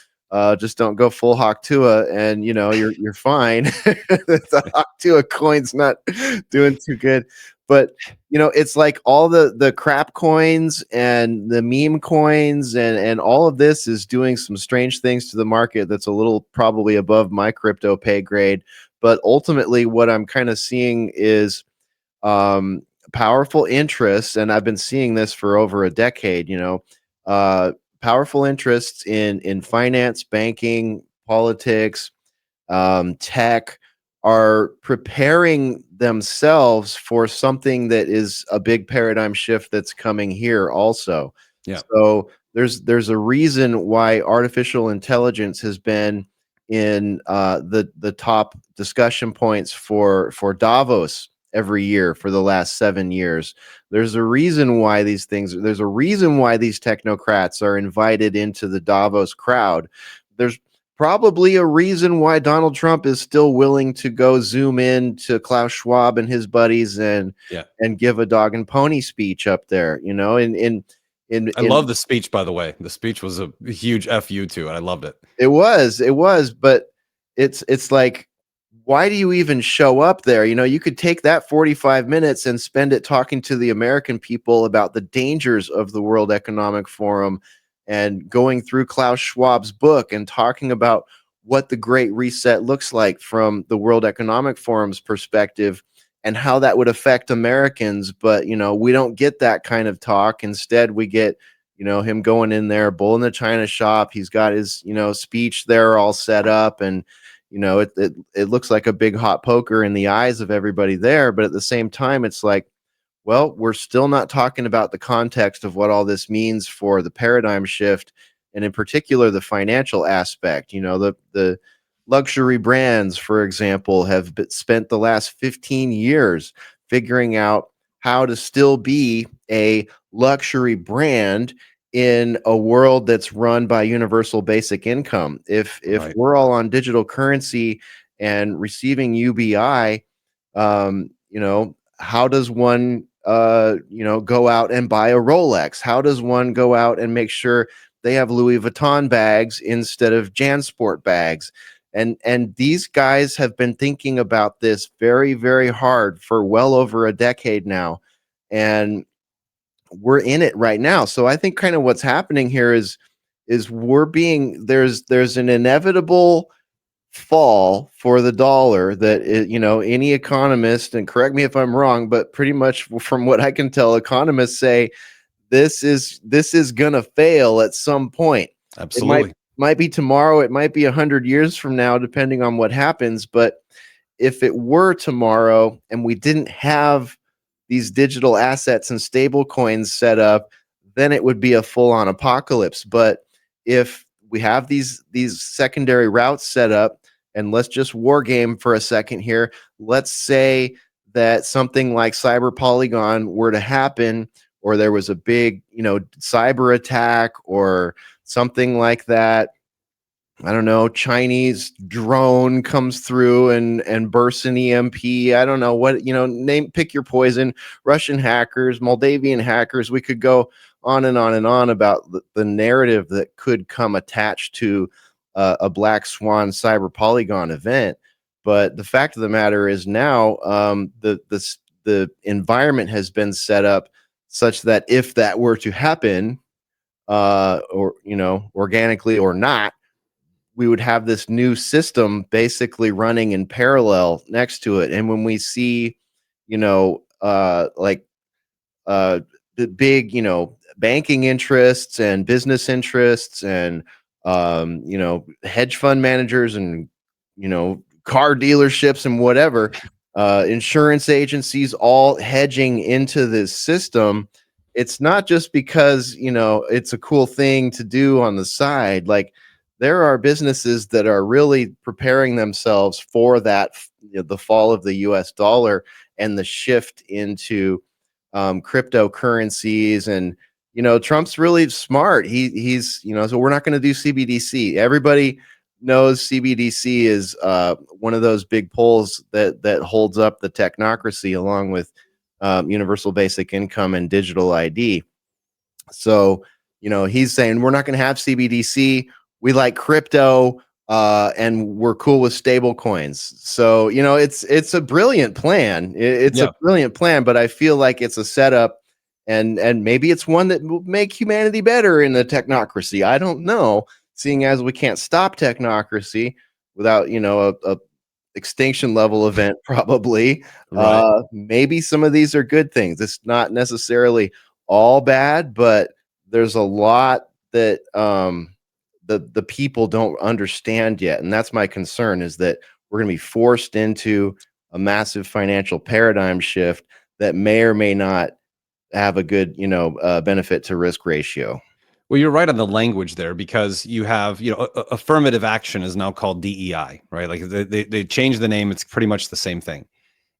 Just don't go full Haktua, and you're fine. The Haktua coin's not doing too good, but it's like all the crap coins and the meme coins and all of this is doing some strange things to the market. That's a little probably above my crypto pay grade, but ultimately, what I'm kind of seeing is powerful interests, and I've been seeing this for over a decade. powerful interests in finance, banking, politics, tech, are preparing themselves for something that is a big paradigm shift that's coming here also. Yeah. So there's a reason why artificial intelligence has been in the top discussion points for Davos every year for the last 7 years. There's a reason why these things. There's a reason why these technocrats are invited into the Davos crowd. There's probably a reason why Donald Trump is still willing to go zoom in to Klaus Schwab and his buddies Yeah. and give a dog and pony speech up there, I love the speech, by the way. The speech was a huge FU too, and I loved it. it was, but it's like, why do you even show up there? You could take that 45 minutes and spend it talking to the American people about the dangers of the World Economic Forum and going through Klaus Schwab's book and talking about what the Great Reset looks like from the World Economic Forum's perspective and how that would affect Americans. But, we don't get that kind of talk. Instead, we get, him going in there, bull in the china shop. He's got his, speech there all set up, and it looks like a big hot poker in the eyes of everybody there. But at the same time, it's like, well, we're still not talking about the context of what all this means for the paradigm shift, and in particular the financial aspect. The luxury brands, for example, have spent the last 15 years figuring out how to still be a luxury brand in a world that's run by universal basic income. If Right. we're all on digital currency and receiving UBI, how does one go out and buy a Rolex? How does one go out and make sure they have Louis Vuitton bags instead of JanSport bags? And these guys have been thinking about this very, very hard for well over a decade now. And we're in it right now. So I think kind of what's happening here is there's an inevitable fall for the dollar that any economist, and correct me if I'm wrong, but pretty much from what I can tell, economists say this is gonna fail at some point. Absolutely. It might be tomorrow, it might be 100 years from now, depending on what happens. But if it were tomorrow and we didn't have these digital assets and stable coins set up, then it would be a full-on apocalypse. But if we have these secondary routes set up, and let's just war game for a second here. Let's say that something like Cyber Polygon were to happen, or there was a big, cyber attack or something like that. I don't know, Chinese drone comes through and bursts an EMP. I don't know what, pick your poison. Russian hackers, Moldavian hackers. We could go on and on and on about the narrative that could come attached to a Black Swan Cyber Polygon event. But the fact of the matter is now the environment has been set up such that if that were to happen, or organically or not, we would have this new system basically running in parallel next to it. And when we see, the big, banking interests and business interests and, hedge fund managers and, car dealerships and whatever, insurance agencies all hedging into this system, it's not just because, it's a cool thing to do on the side. Like, there are businesses that are really preparing themselves for that, the fall of the US dollar and the shift into cryptocurrencies. And Trump's really smart. He's so we're not going to do CBDC. Everybody knows CBDC is one of those big poles that holds up the technocracy, along with universal basic income and digital ID. So he's saying we're not going to have CBDC. We like crypto, and we're cool with stable coins. So it's a brilliant plan. It's a brilliant plan, but I feel like it's a setup, and maybe it's one that will make humanity better in the technocracy. I don't know, seeing as we can't stop technocracy without a extinction level event, probably. Right. Maybe some of these are good things. It's not necessarily all bad, but there's a lot that the people don't understand yet, and that's my concern, is that we're going to be forced into a massive financial paradigm shift that may or may not have a good, benefit to risk ratio. Well, you're right on the language there, because you have, affirmative action is now called DEI, right? Like they changed the name. It's pretty much the same thing.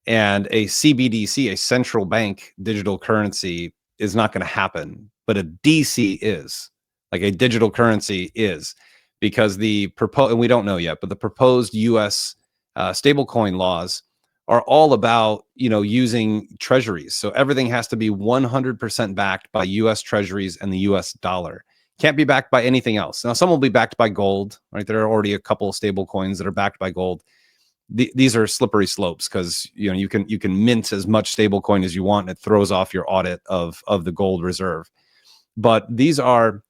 And a CBDC, a central bank digital currency, is not going to happen, but a DC is, like a digital currency is, because the proposed, and we don't know yet, but the proposed US stablecoin laws are all about, using treasuries. So everything has to be 100% backed by US treasuries and the US dollar. Can't be backed by anything else. Now, some will be backed by gold, right? There are already a couple of stable coins that are backed by gold. These are slippery slopes, because you can mint as much stable coin as you want, and it throws off your audit of the gold reserve. But these are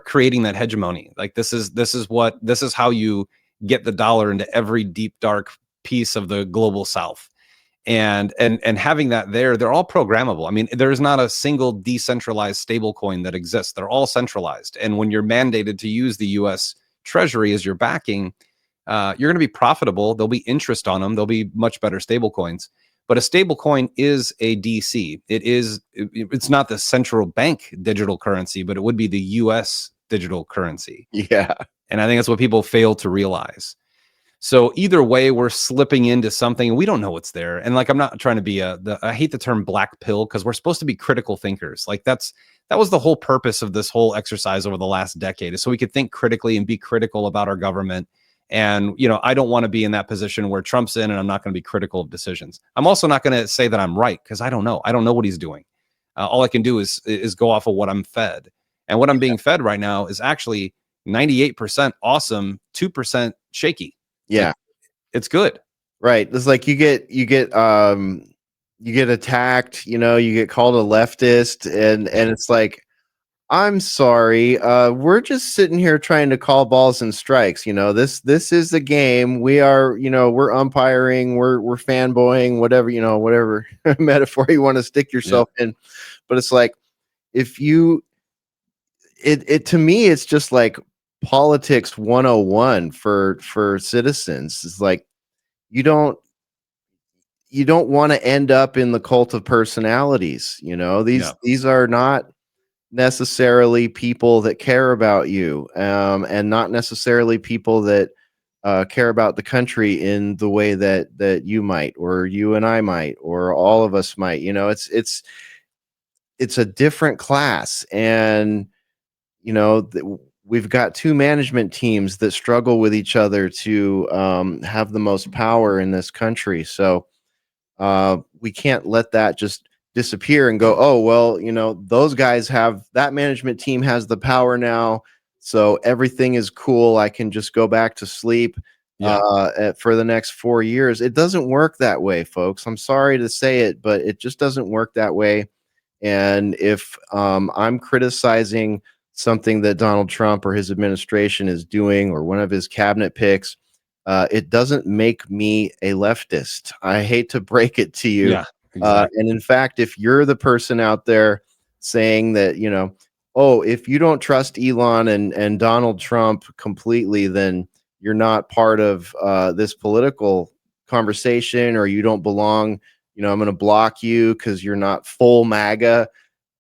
creating that hegemony. Like this is how you get the dollar into every deep dark piece of the global south. And having that they're all programmable. I mean, there's not a single decentralized stable coin that exists. They're all centralized. And when you're mandated to use the US Treasury as your backing, you're going to be profitable. There'll be interest on them. There'll be much better stable coins. But a stable coin is a DC. It's not the central bank digital currency, but it would be the US digital currency. Yeah. And I think that's what people fail to realize. So either way, we're slipping into something and we don't know what's there. And like, I'm not trying to be I hate the term black pill, because we're supposed to be critical thinkers. Like that was the whole purpose of this whole exercise over the last decade, is so we could think critically and be critical about our government. And, I don't want to be in that position where Trump's in and I'm not going to be critical of decisions. I'm also not going to say that I'm right, because I don't know. I don't know what he's doing. All I can do is go off of what I'm fed. And what I'm being fed right now is actually 98% awesome, 2% shaky. Yeah. Like, it's good. Right. It's like you get attacked, you get called a leftist, and it's like, I'm sorry. We're just sitting here trying to call balls and strikes. This is the game. We are, we're umpiring, we're fanboying, whatever metaphor you want to stick yourself in. But it's like, if you it to me, it's just like politics 101 for citizens. It's like, you don't want to end up in the cult of personalities. These are not necessarily people that care about you, and not necessarily people that care about the country in the way that you might, or you and I might, or all of us might. It's a different class, and we've got two management teams that struggle with each other to have the most power in this country. So we can't let that just disappear and go, oh, well, those guys that management team has the power now, so everything is cool. I can just go back to sleep for the next 4 years. It doesn't work that way, folks. I'm sorry to say it, but it just doesn't work that way. And if I'm criticizing something that Donald Trump or his administration is doing, or one of his cabinet picks, it doesn't make me a leftist. I hate to break it to you. Yeah, exactly. And in fact, if you're the person out there saying that, oh, if you don't trust Elon and Donald Trump completely, then you're not part of this political conversation, or you don't belong, I'm going to block you because you're not full MAGA.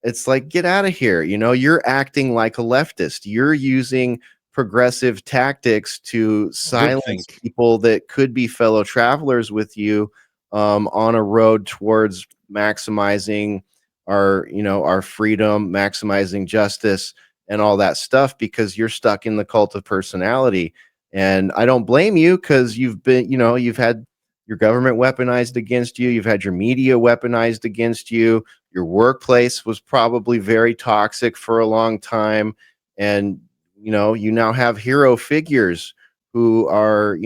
It's like, get out of here. You're acting like a leftist. You're using progressive tactics to silence people that could be fellow travelers with you on a road towards maximizing our freedom, maximizing justice, and all that stuff, because you're stuck in the cult of personality. And I don't blame you, because you've had your government weaponized against you. You've had your media weaponized against you. Your workplace was probably very toxic for a long time. And, you now have hero figures who are,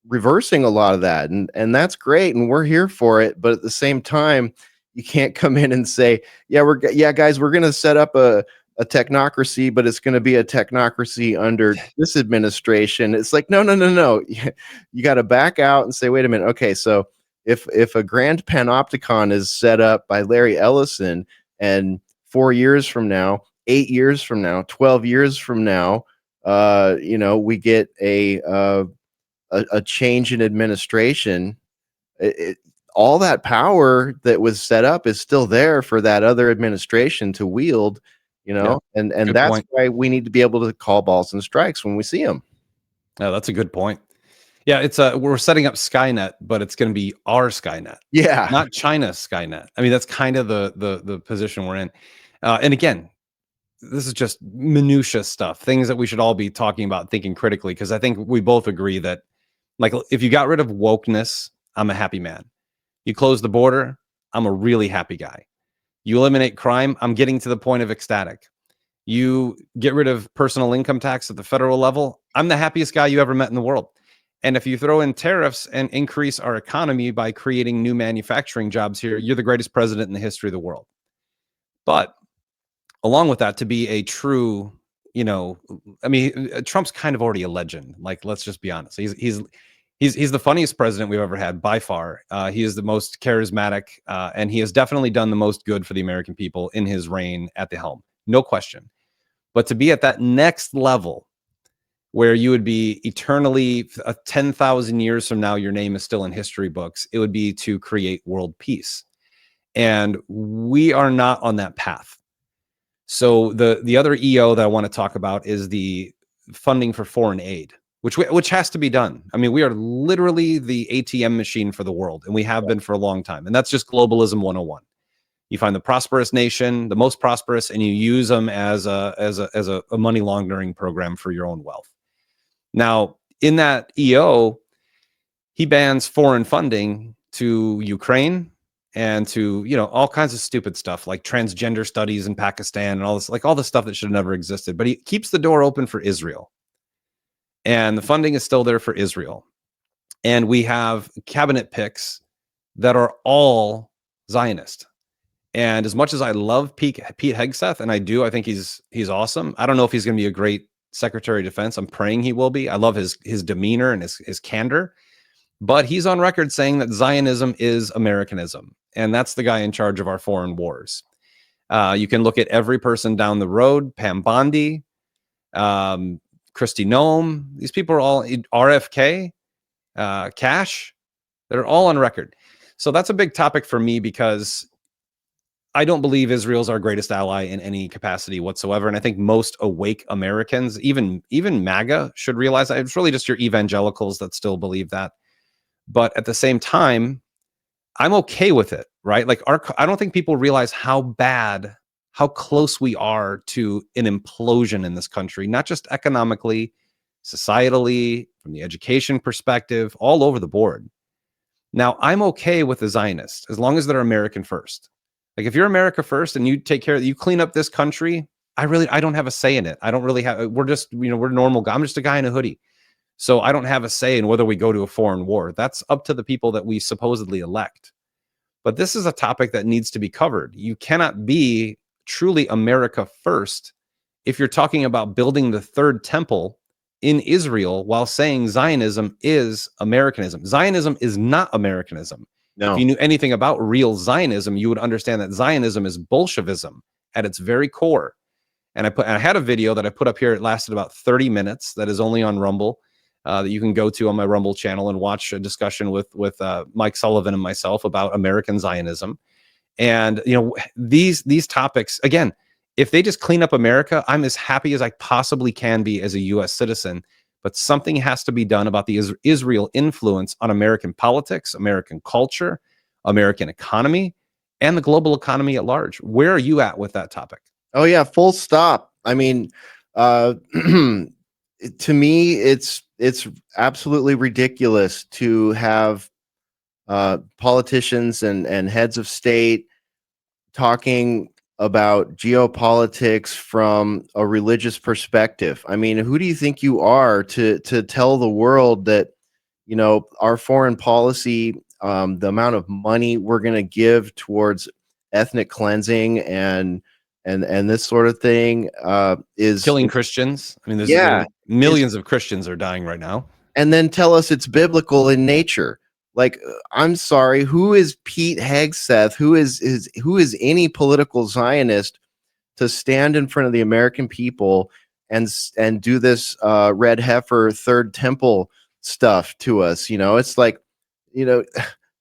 reversing a lot of that. And that's great. And we're here for it. But at the same time, you can't come in and say, guys, we're going to set up a technocracy, but it's going to be a technocracy under this administration. It's like, no. You got to back out and say, wait a minute. Okay, so if a grand panopticon is set up by Larry Ellison, and 4 years from now, 8 years from now, 12 years from now, we get a change in administration, all that power that was set up is still there for that other administration to wield, Yeah, and good that's point. why we need to be able to call balls and strikes when we see them. Yeah, that's a good point. Yeah, it's we're setting up Skynet, but it's going to be our Skynet, Yeah. not China's Skynet. I mean, that's kind of the position we're in. And again, this is just minutia stuff, things that we should all be talking about, thinking critically, because I think we both agree that, like, if you got rid of wokeness, I'm a happy man. You close the border, I'm a really happy guy. You eliminate crime, I'm getting to the point of ecstatic. You get rid of personal income tax at the federal level, I'm the happiest guy you ever met in the world. And if you throw in tariffs and increase our economy by creating new manufacturing jobs here, you're the greatest president in the history of the world. But along with that, to be a true, I mean, Trump's kind of already a legend. Like, let's just be honest. He's the funniest president we've ever had by far. He is the most charismatic, and he has definitely done the most good for the American people in his reign at the helm, no question. But to be at that next level, where you would be eternally 10,000 years from now, your name is still in history books, it would be to create world peace. And we are not on that path. So the other EO that I want to talk about is the funding for foreign aid, which has to be done. I mean, we are literally the ATM machine for the world, and we have been for a long time. And that's just globalism 101. You find the prosperous nation, the most prosperous, and you use them as a money laundering program for your own wealth. Now, in that EO, he bans foreign funding to Ukraine and to, all kinds of stupid stuff like transgender studies in Pakistan and all this, like all the stuff that should have never existed. But he keeps the door open for Israel. And the funding is still there for Israel. And we have cabinet picks that are all Zionist. And as much as I love Pete Hegseth, and I do, I think he's awesome. I don't know if he's going to be a great Secretary of Defense. I'm praying he will be. I love his demeanor and his candor. But he's on record saying that Zionism is Americanism, and that's the guy in charge of our foreign wars. You can look at every person down the road, Pam Bondi, Kristi Noem. These people are all RFK, Cash. They're all on record. So that's a big topic for me because I don't believe Israel's our greatest ally in any capacity whatsoever. And I think most awake Americans, even MAGA, should realize that. It's really just your evangelicals that still believe that. But at the same time, I'm okay with it, right? Like, I don't think people realize how close we are to an implosion in this country, not just economically, societally, from the education perspective, all over the board. Now, I'm okay with the Zionists as long as they're American first. Like, if you're America first and you take care of, you clean up this country, I don't have a say in it. I don't really have, we're just, we're normal. I'm just a guy in a hoodie. So I don't have a say in whether we go to a foreign war. That's up to the people that we supposedly elect. But this is a topic that needs to be covered. You cannot be truly America first if you're talking about building the third temple in Israel while saying Zionism is Americanism. Zionism is not Americanism. No. If you knew anything about real Zionism, you would understand that Zionism is Bolshevism at its very core. And I had a video that I put up here. It lasted about 30 minutes. That is only on Rumble. That you can go to on my Rumble channel and watch a discussion with Mike Sullivan and myself about American Zionism. And these topics, again, if they just clean up America, I'm as happy as I possibly can be as a U.S. citizen. But something has to be done about the Israel influence on American politics, American culture, American economy, and the global economy at large. Where are you at with that topic? Oh yeah, full stop. I mean, to me, it's absolutely ridiculous to have politicians and heads of state talking about geopolitics from a religious perspective. I mean, who do you think you are to tell the world that our foreign policy, the amount of money we're going to give towards ethnic cleansing and this sort of thing is killing Christians? I mean, there's millions of Christians are dying right now. And then tell us it's biblical in nature. Like, I'm sorry, who is Pete Hegseth? Who is any political Zionist to stand in front of the American people and do this red heifer third temple stuff to us. It's like, you know,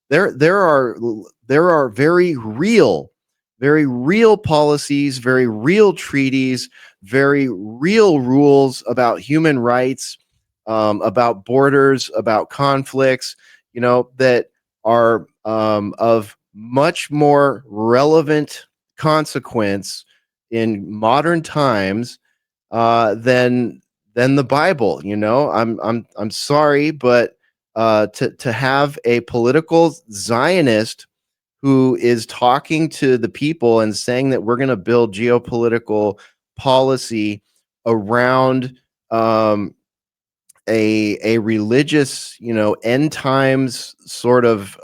there are very real policies, very real treaties, very real rules about human rights, about borders, about conflicts, that are of much more relevant consequence in modern times than the Bible. I'm sorry, but to have a political Zionist who is talking to the people and saying that we're going to build geopolitical policy around a religious, end times sort of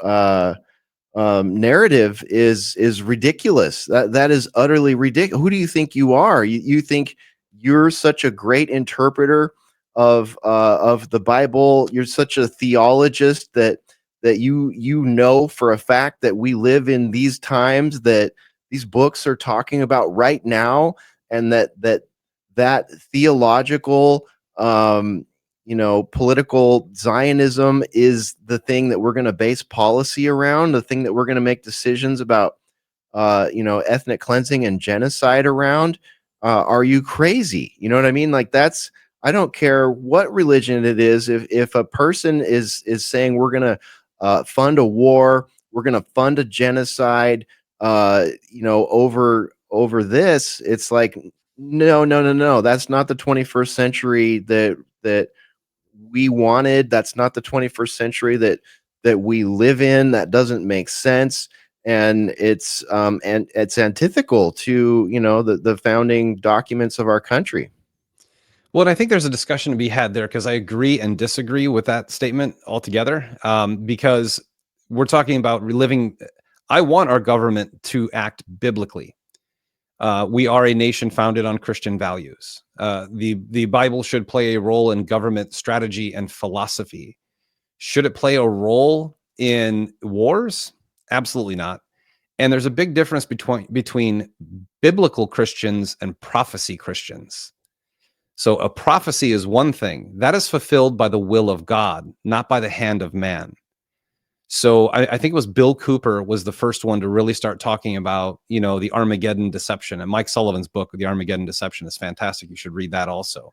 narrative is ridiculous. That is utterly ridiculous. Who do you think you are? You think you're such a great interpreter of the Bible? You're such a theologist that you know for a fact that we live in these times that these books are talking about right now, and that theological political Zionism is the thing that we're going to base policy around, the thing that we're going to make decisions about, ethnic cleansing and genocide around. Are you crazy? You know what I mean? Like, I don't care what religion it is. If a person is saying we're going to fund a war, we're going to fund a genocide, over this, it's like, no. That's not the 21st century that we wanted. That's not the 21st century that we live in. That doesn't make sense, and it's antithetical to the founding documents of our country. Well, and I think there's a discussion to be had there, because I agree and disagree with that statement altogether. Because we're talking about reliving. I want our government to act biblically. We are a nation founded on Christian values. The Bible should play a role in government strategy and philosophy. Should it play a role in wars? Absolutely not. And there's a big difference between biblical Christians and prophecy Christians. So a prophecy is one thing that is fulfilled by the will of God, not by the hand of man. So I think it was Bill Cooper was the first one to really start talking about, the Armageddon deception. And Mike Sullivan's book, The Armageddon Deception, is fantastic. You should read that also.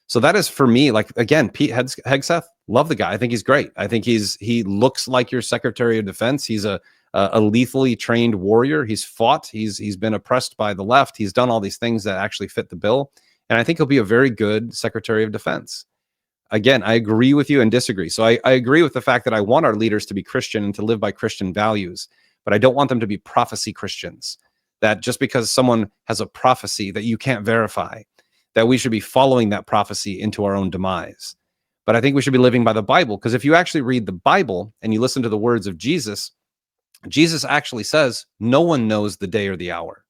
So that is, for me, like, again, Pete Hegseth, love the guy. I think he's great. I think he looks like your Secretary of Defense. He's a lethally trained warrior. He's fought. He's been oppressed by the left. He's done all these things that actually fit the bill. And I think he'll be a very good Secretary of Defense. Again, I agree with you and disagree. So I agree with the fact that I want our leaders to be Christian and to live by Christian values, but I don't want them to be prophecy Christians. That just because someone has a prophecy that you can't verify, that we should be following that prophecy into our own demise. But I think we should be living by the Bible, because if you actually read the Bible and you listen to the words of Jesus, Jesus actually says, no one knows the day or the hour.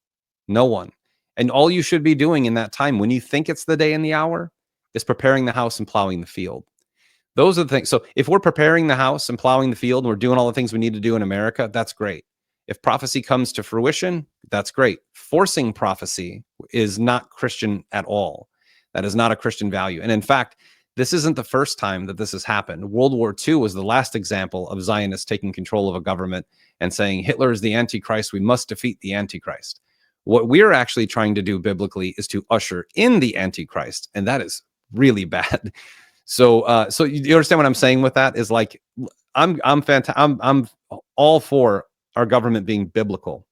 No one. And all you should be doing in that time, when you think it's the day and the hour, is preparing the house and plowing the field. Those are the things. So if we're preparing the house and plowing the field, and we're doing all the things we need to do in America, that's great. If prophecy comes to fruition, that's great. Forcing prophecy is not Christian at all. That is not a Christian value. And in fact, this isn't the first time that this has happened. World War II was the last example of Zionists taking control of a government and saying, Hitler is the Antichrist. We must defeat the Antichrist. What we're actually trying to do biblically is to usher in the Antichrist. And that is really bad. So you understand what I'm saying with that? Is like, I'm all for our government being biblical.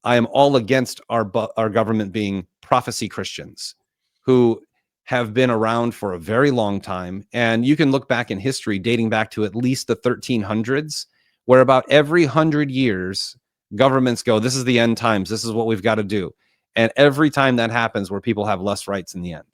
I am all against our government being prophecy Christians who have been around for a very long time. And you can look back in history, dating back to at least the 1300s, where about every 100 years, governments go, this is the end times. This is what we've got to do. And every time that happens, where people have less rights in the end.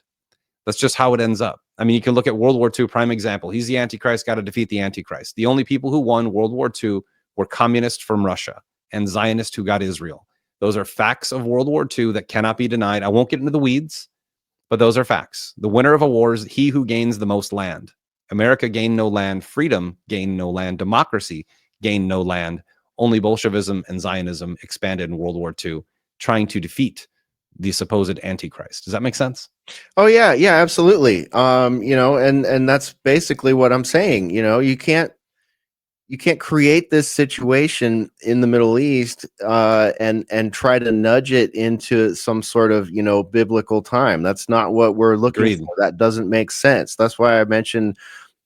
That's just how it ends up. I mean, you can look at World War II, prime example. He's the Antichrist, got to defeat the Antichrist. The only people who won World War II were communists from Russia and Zionists who got Israel. Those are facts of World War II that cannot be denied. I won't get into the weeds, but those are facts. The winner of a war is he who gains the most land. America gained no land. Freedom gained no land. Democracy gained no land. Only Bolshevism and Zionism expanded in World War II, trying to defeat the supposed Antichrist. Does that make sense? Oh yeah, yeah, absolutely. And that's basically what I'm saying. You can't create this situation in the Middle East and try to nudge it into some sort of biblical time. That's not what we're looking Agreed. for. That doesn't make sense. That's why I mentioned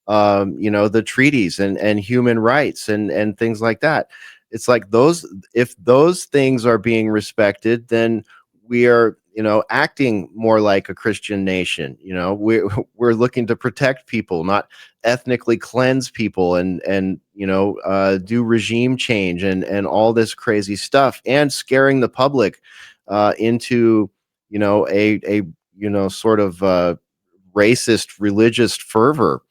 the treaties and human rights and things like that. It's like if those things are being respected, then we are, acting more like a Christian nation. We're looking to protect people, not ethnically cleanse people and do regime change and all this crazy stuff, and scaring the public into, sort of racist religious fervor.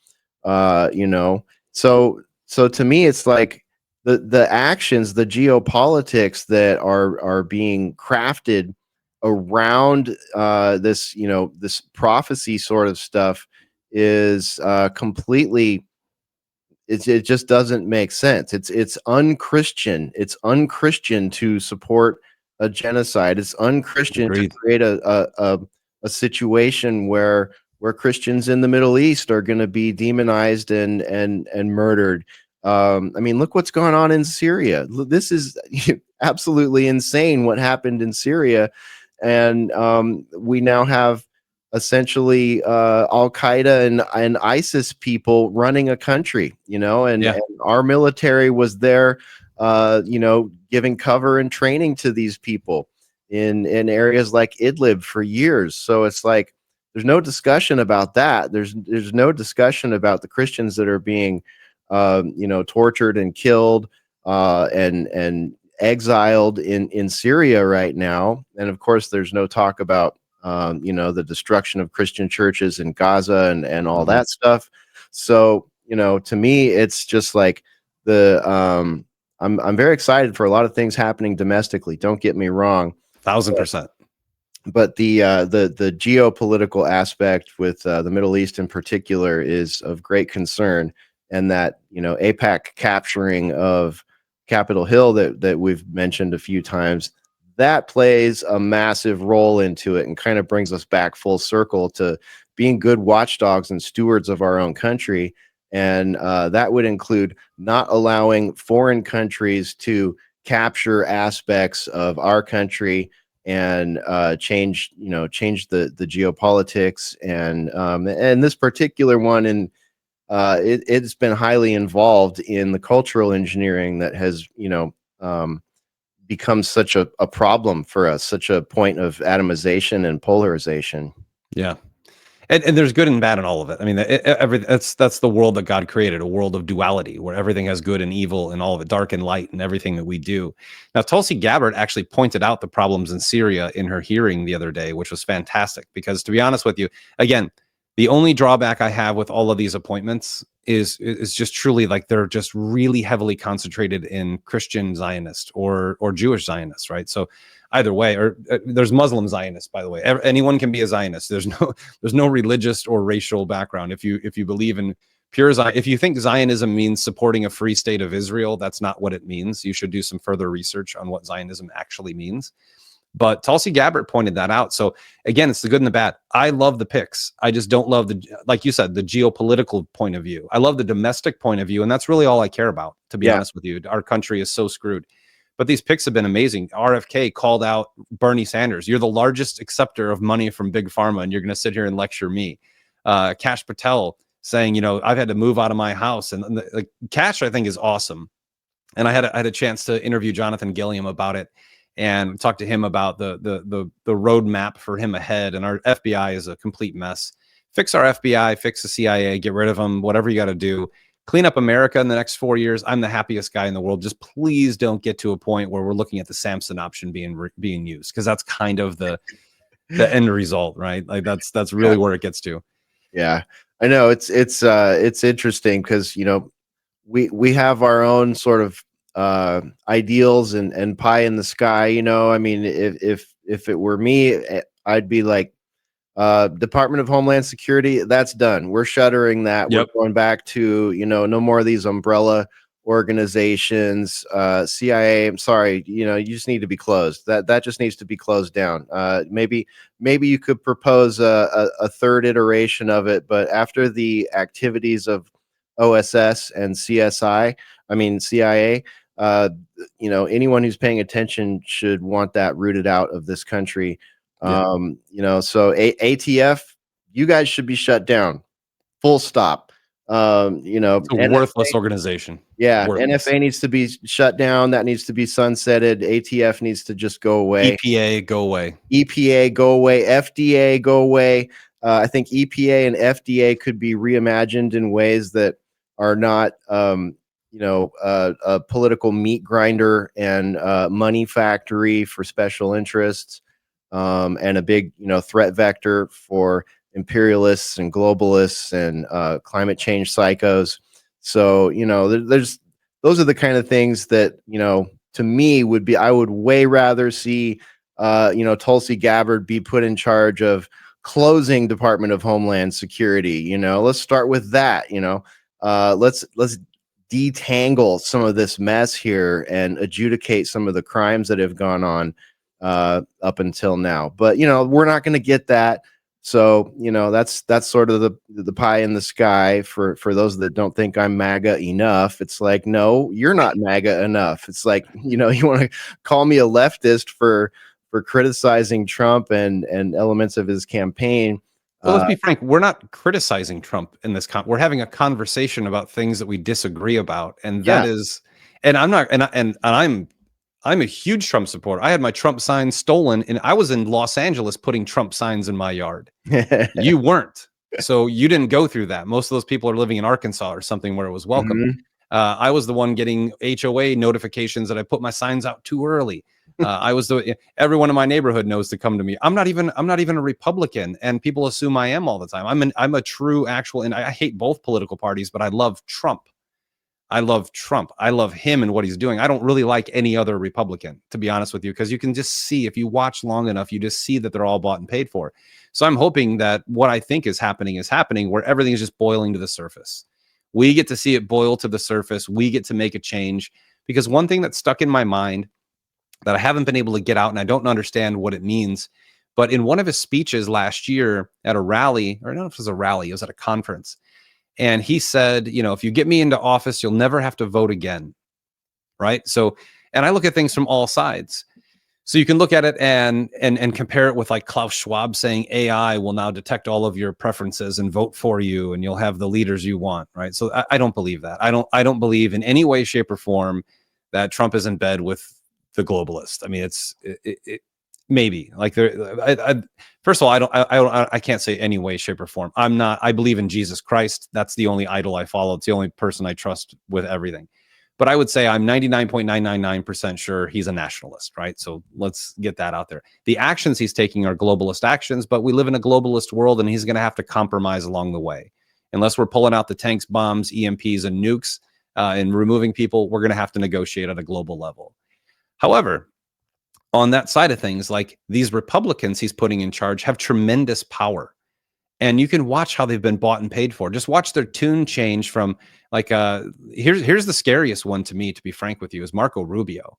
So to me, it's like the actions, the geopolitics that are being crafted around this prophecy sort of stuff is completely, it just doesn't make sense. It's unchristian. It's unchristian to support a genocide. It's unchristian to Agreed. create a situation where Christians in the Middle East are going to be demonized and murdered. I mean, look what's going on in Syria. This is absolutely insane what happened in Syria, and we now have essentially Al Qaeda and ISIS people running a country, and our military was there, giving cover and training to these people in areas like Idlib for years. So it's like there's no discussion about that. There's no discussion about the Christians that are being, tortured and killed and exiled in Syria right now. And of course, there's no talk about the destruction of Christian churches in Gaza and all that stuff. So, to me, it's just like I'm very excited for a lot of things happening domestically. Don't get me wrong. 1000%. But the geopolitical aspect with the Middle East in particular is of great concern, and that APAC capturing of Capitol Hill that we've mentioned a few times, that plays a massive role into it and kind of brings us back full circle to being good watchdogs and stewards of our own country. And that would include not allowing foreign countries to capture aspects of our country and change the geopolitics and this particular one. And it's been highly involved in the cultural engineering that has become such a problem for us, such a point of atomization and polarization. Yeah. And there's good and bad in all of it. I mean, that's the world that God created, a world of duality where everything has good and evil and all of it, dark and light, and everything that we do. Now, Tulsi Gabbard actually pointed out the problems in Syria in her hearing the other day, which was fantastic. Because to be honest with you, again, the only drawback I have with all of these appointments is just truly like they're just really heavily concentrated in Christian Zionists or Jewish Zionists, right? So either way, or there's Muslim Zionists, by the way. Anyone can be a Zionist. There's no religious or racial background. If you believe in pure Zion, if you think Zionism means supporting a free state of Israel, that's not what it means. You should do some further research on what Zionism actually means. But Tulsi Gabbard pointed that out. So again, it's the good and the bad. I love the picks. I just don't love like you said, the geopolitical point of view. I love the domestic point of view, and that's really all I care about, to be honest with you. Our country is so screwed. But these picks have been amazing. RFK called out Bernie Sanders. You're the largest acceptor of money from Big Pharma, and you're going to sit here and lecture me. Kash Patel saying, I've had to move out of my house. And Kash, I think, is awesome. And I had a chance to interview Jonathan Gilliam about it and talk to him about the roadmap for him ahead. And our FBI is a complete mess. Fix our FBI, fix the CIA, get rid of them, whatever you got to do. Clean up America in the next 4 years. I'm the happiest guy in the world. Just please don't get to a point where we're looking at the Samson option being used, because that's kind of the end result, right? Like that's really where it gets to. Yeah, I know it's interesting because we have our own sort of ideals and pie in the sky. I mean, if it were me, I'd be like, Department of Homeland Security, that's done. We're shuttering that. Yep. We're going back to no more of these umbrella organizations, CIA. I'm sorry, you just need to be closed. That just needs to be closed down. Maybe you could propose a third iteration of it, but after the activities of OSS and CIA, anyone who's paying attention should want that rooted out of this country. Yeah. So ATF, you guys should be shut down. Full stop. It's a worthless organization. Yeah, Worthless. NFA needs to be shut down. That needs to be sunsetted. ATF needs to just go away. EPA, go away. EPA, go away. FDA, go away. I think EPA and FDA could be reimagined in ways that are not, a political meat grinder and money factory for special interests, and a big, threat vector for imperialists and globalists and climate change psychos. So, those are the kind of things that, to me I would way rather see, Tulsi Gabbard be put in charge of closing Department of Homeland Security. Let's start with that. Let's detangle some of this mess here and adjudicate some of the crimes that have gone on up until now. But we're not going to get that. So that's sort of the pie in the sky for those that don't think I'm MAGA enough. It's like, no, you're not MAGA enough. It's like, you want to call me a leftist for criticizing Trump and elements of his campaign. Well, let's be frank. We're not criticizing Trump in this. We're having a conversation about things that we disagree about, and that is. And I'm not. And I'm a huge Trump supporter. I had my Trump sign stolen, and I was in Los Angeles putting Trump signs in my yard. You weren't, so you didn't go through that. Most of those people are living in Arkansas or something where it was welcome. Mm-hmm. I was the one getting HOA notifications that I put my signs out too early. Everyone in my neighborhood knows to come to me. I'm not even a Republican, and people assume I am all the time. I'm a true actual, and I hate both political parties, but I love Trump. I love Trump. I love him and what he's doing. I don't really like any other Republican, to be honest with you, because you can just see, if you watch long enough, you just see that they're all bought and paid for. So I'm hoping that what I think is happening, where everything is just boiling to the surface. We get to see it boil to the surface. We get to make a change, because one thing that's stuck in my mind that I haven't been able to get out, and I don't understand what it means, but in one of his speeches last year at a rally, or I don't know if it was a rally, it was at a conference, and he said, if you get me into office, you'll never have to vote again. Right. So, and I look at things from all sides. So you can look at it and compare it with like Klaus Schwab saying AI will now detect all of your preferences and vote for you, and you'll have the leaders you want. Right. So I don't believe that. I don't believe in any way, shape, or form that Trump is in bed with the globalist. I mean, it maybe like first of all, I can't say any way, shape, or form. I believe in Jesus Christ. That's the only idol I follow. It's the only person I trust with everything. But I would say I'm 99.999% sure he's a nationalist, right? So let's get that out there. The actions he's taking are globalist actions, but we live in a globalist world, and he's going to have to compromise along the way. Unless we're pulling out the tanks, bombs, EMPs, and nukes and removing people, we're going to have to negotiate at a global level. However, on that side of things, like these Republicans he's putting in charge have tremendous power. And you can watch how they've been bought and paid for. Just watch their tune change from like, here's the scariest one to me, to be frank with you, is Marco Rubio.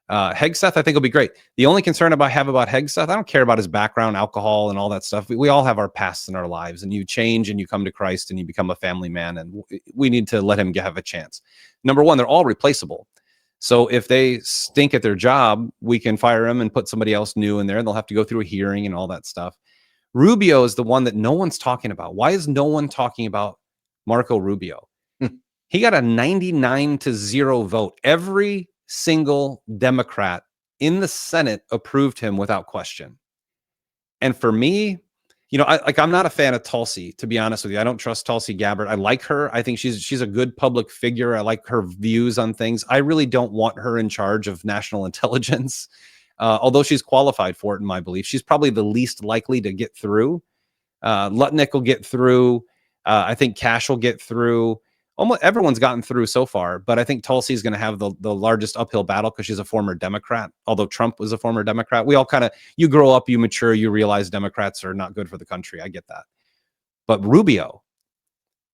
Hegseth, I think, will be great. The only concern I have about Hegseth, I don't care about his background, alcohol, and all that stuff. We all have our pasts in our lives, and you change and you come to Christ and you become a family man, and we need to let him have a chance. Number one, they're all replaceable. So if they stink at their job, we can fire them and put somebody else new in there, and they'll have to go through a hearing and all that stuff. Rubio is the one that no one's talking about. Why is no one talking about Marco Rubio? He got a 99-0 vote. Every single Democrat in the Senate approved him without question. And for me, I'm not a fan of Tulsi, to be honest with you. I don't trust Tulsi Gabbard. I like her. I think she's a good public figure. I like her views on things. I really don't want her in charge of national intelligence. Although she's qualified for it, in my belief. She's probably the least likely to get through. Lutnick will get through. I think Cash will get through. Almost everyone's gotten through so far, but I think Tulsi is going to have the largest uphill battle because she's a former Democrat, although Trump was a former Democrat. We all you grow up, you mature, you realize Democrats are not good for the country. I get that. But Rubio,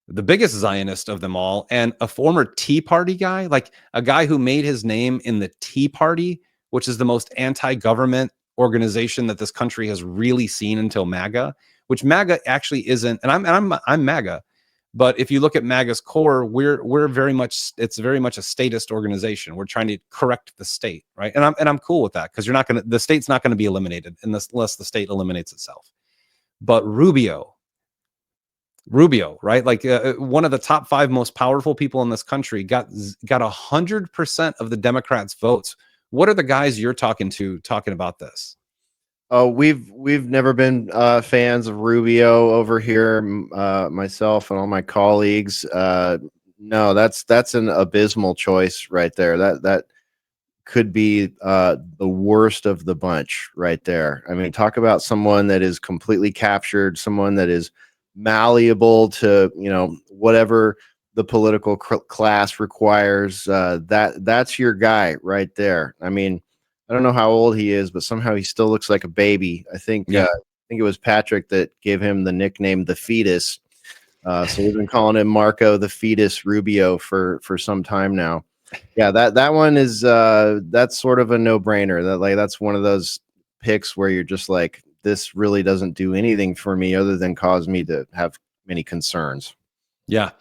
the biggest Zionist of them all, and a former Tea Party guy, like a guy who made his name in the Tea Party, which is the most anti-government organization that this country has really seen until MAGA, which MAGA actually isn't. And I'm MAGA, but if you look at MAGA's core, we're very much, it's very much a statist organization. We're trying to correct the state, right? And I'm cool with that, because the state's not going to be eliminated unless the state eliminates itself. But Rubio, right? Like one of the top 5 most powerful people in this country got 100% of the Democrats' votes. What are the guys you're talking about this? Oh, we've never been fans of Rubio over here. Myself and all my colleagues. No, that's an abysmal choice right there. That could be the worst of the bunch right there. I mean, talk about someone that is completely captured, someone that is malleable to, whatever the political class requires. That's your guy right there. I mean, I don't know how old he is, but somehow he still looks like a baby. I think it was Patrick that gave him the nickname the fetus. So we've been calling him Marco the Fetus Rubio for some time now. Yeah, that one is that's sort of a no-brainer. That's one of those picks where you're just like, this really doesn't do anything for me other than cause me to have many concerns. Yeah.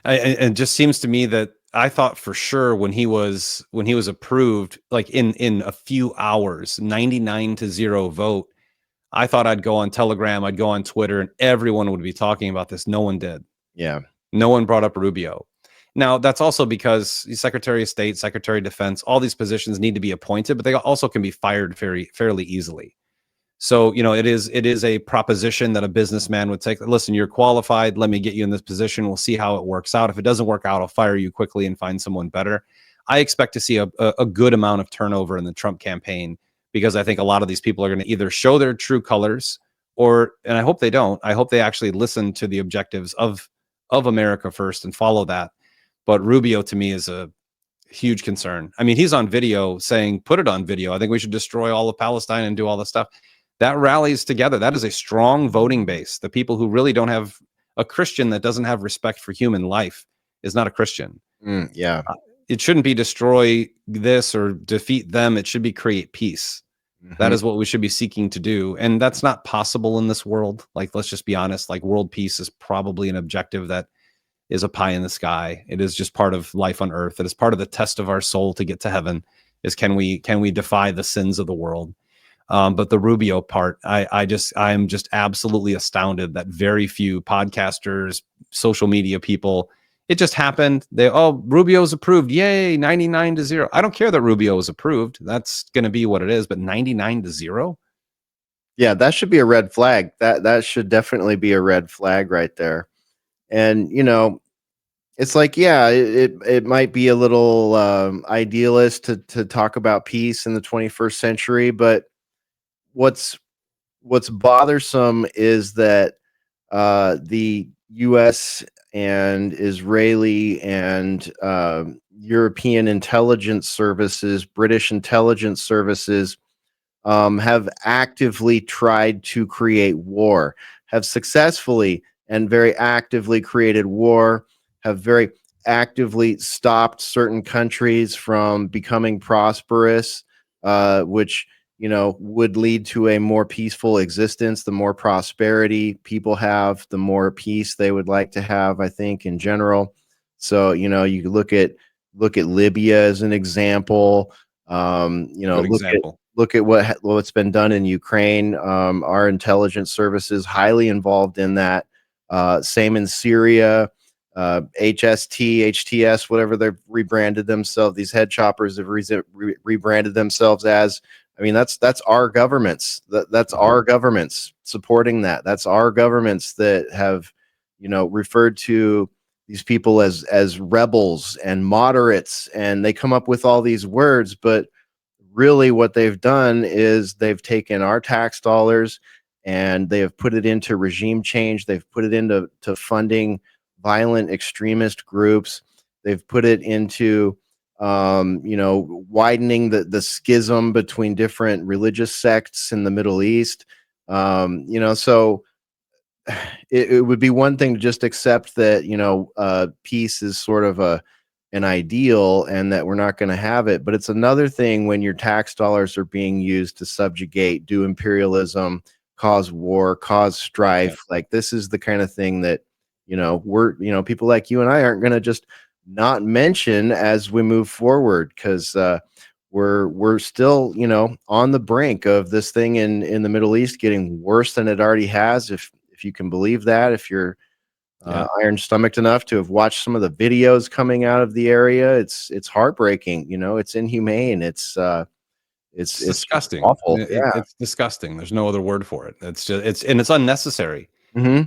It just seems to me that I thought for sure when he was approved, like in a few hours, 99-0 vote, I thought I'd go on Telegram, I'd go on Twitter, and everyone would be talking about this. No one did. Yeah. No one brought up Rubio. Now, that's also because Secretary of State, Secretary of Defense, all these positions need to be appointed, but they also can be fired fairly easily. So, it is a proposition that a businessman would take. Listen, you're qualified. Let me get you in this position. We'll see how it works out. If it doesn't work out, I'll fire you quickly and find someone better. I expect to see a good amount of turnover in the Trump campaign, because I think a lot of these people are going to either show their true colors and I hope they don't. I hope they actually listen to the objectives of America first and follow that. But Rubio, to me, is a huge concern. I mean, he's on video saying, put it on video, I think we should destroy all of Palestine and do all this stuff. That rallies together. That is a strong voting base. The people who really don't have a Christian that doesn't have respect for human life is not a Christian. Yeah. It shouldn't be destroy this or defeat them. It should be create peace. Mm-hmm. That is what we should be seeking to do. And that's not possible in this world. Like, let's just be honest, like world peace is probably an objective that is a pie in the sky. It is just part of life on earth. It is part of the test of our soul to get to heaven, is can we defy the sins of the world? But the Rubio part, I'm just absolutely astounded that very few podcasters, social media people, it just happened. Rubio's approved. Yay, 99-0. I don't care that Rubio is approved. That's going to be what it is, but 99-0? Yeah, that should be a red flag. That should definitely be a red flag right there. And, it's like, yeah, it might be a little idealist to talk about peace in the 21st century, but what's bothersome is that the U.S. and Israeli and European intelligence services, British intelligence services, have actively tried to create war, have successfully and very actively created war, have very actively stopped certain countries from becoming prosperous, which would lead to a more peaceful existence. The more prosperity people have, the more peace they would like to have, I think, in general. So, you look at Libya as an example. Look at what's been done in Ukraine. Our intelligence services highly involved in that. Same in Syria. HST, HTS, whatever they've rebranded themselves. These head choppers have rebranded themselves as. I mean, that's our governments. That's our governments supporting that. That's our governments that have, referred to these people as rebels and moderates, and they come up with all these words, but really what they've done is they've taken our tax dollars and they have put it into regime change. They've put it into funding violent extremist groups. They've put it into widening the schism between different religious sects in the Middle East. So it would be one thing to just accept that, peace is sort of an ideal and that we're not going to have it. But it's another thing when your tax dollars are being used to subjugate, do imperialism, cause war, cause strife. Like, this is the kind of thing that, people like you and I aren't going to just not mention as we move forward, because we're still, on the brink of this thing in the Middle East getting worse than it already has. If you can believe that, if you're iron stomached enough to have watched some of the videos coming out of the area, it's heartbreaking. It's inhumane. It's disgusting. awful. Yeah. It's disgusting. There's no other word for it. It's just it's unnecessary. Mm-hmm.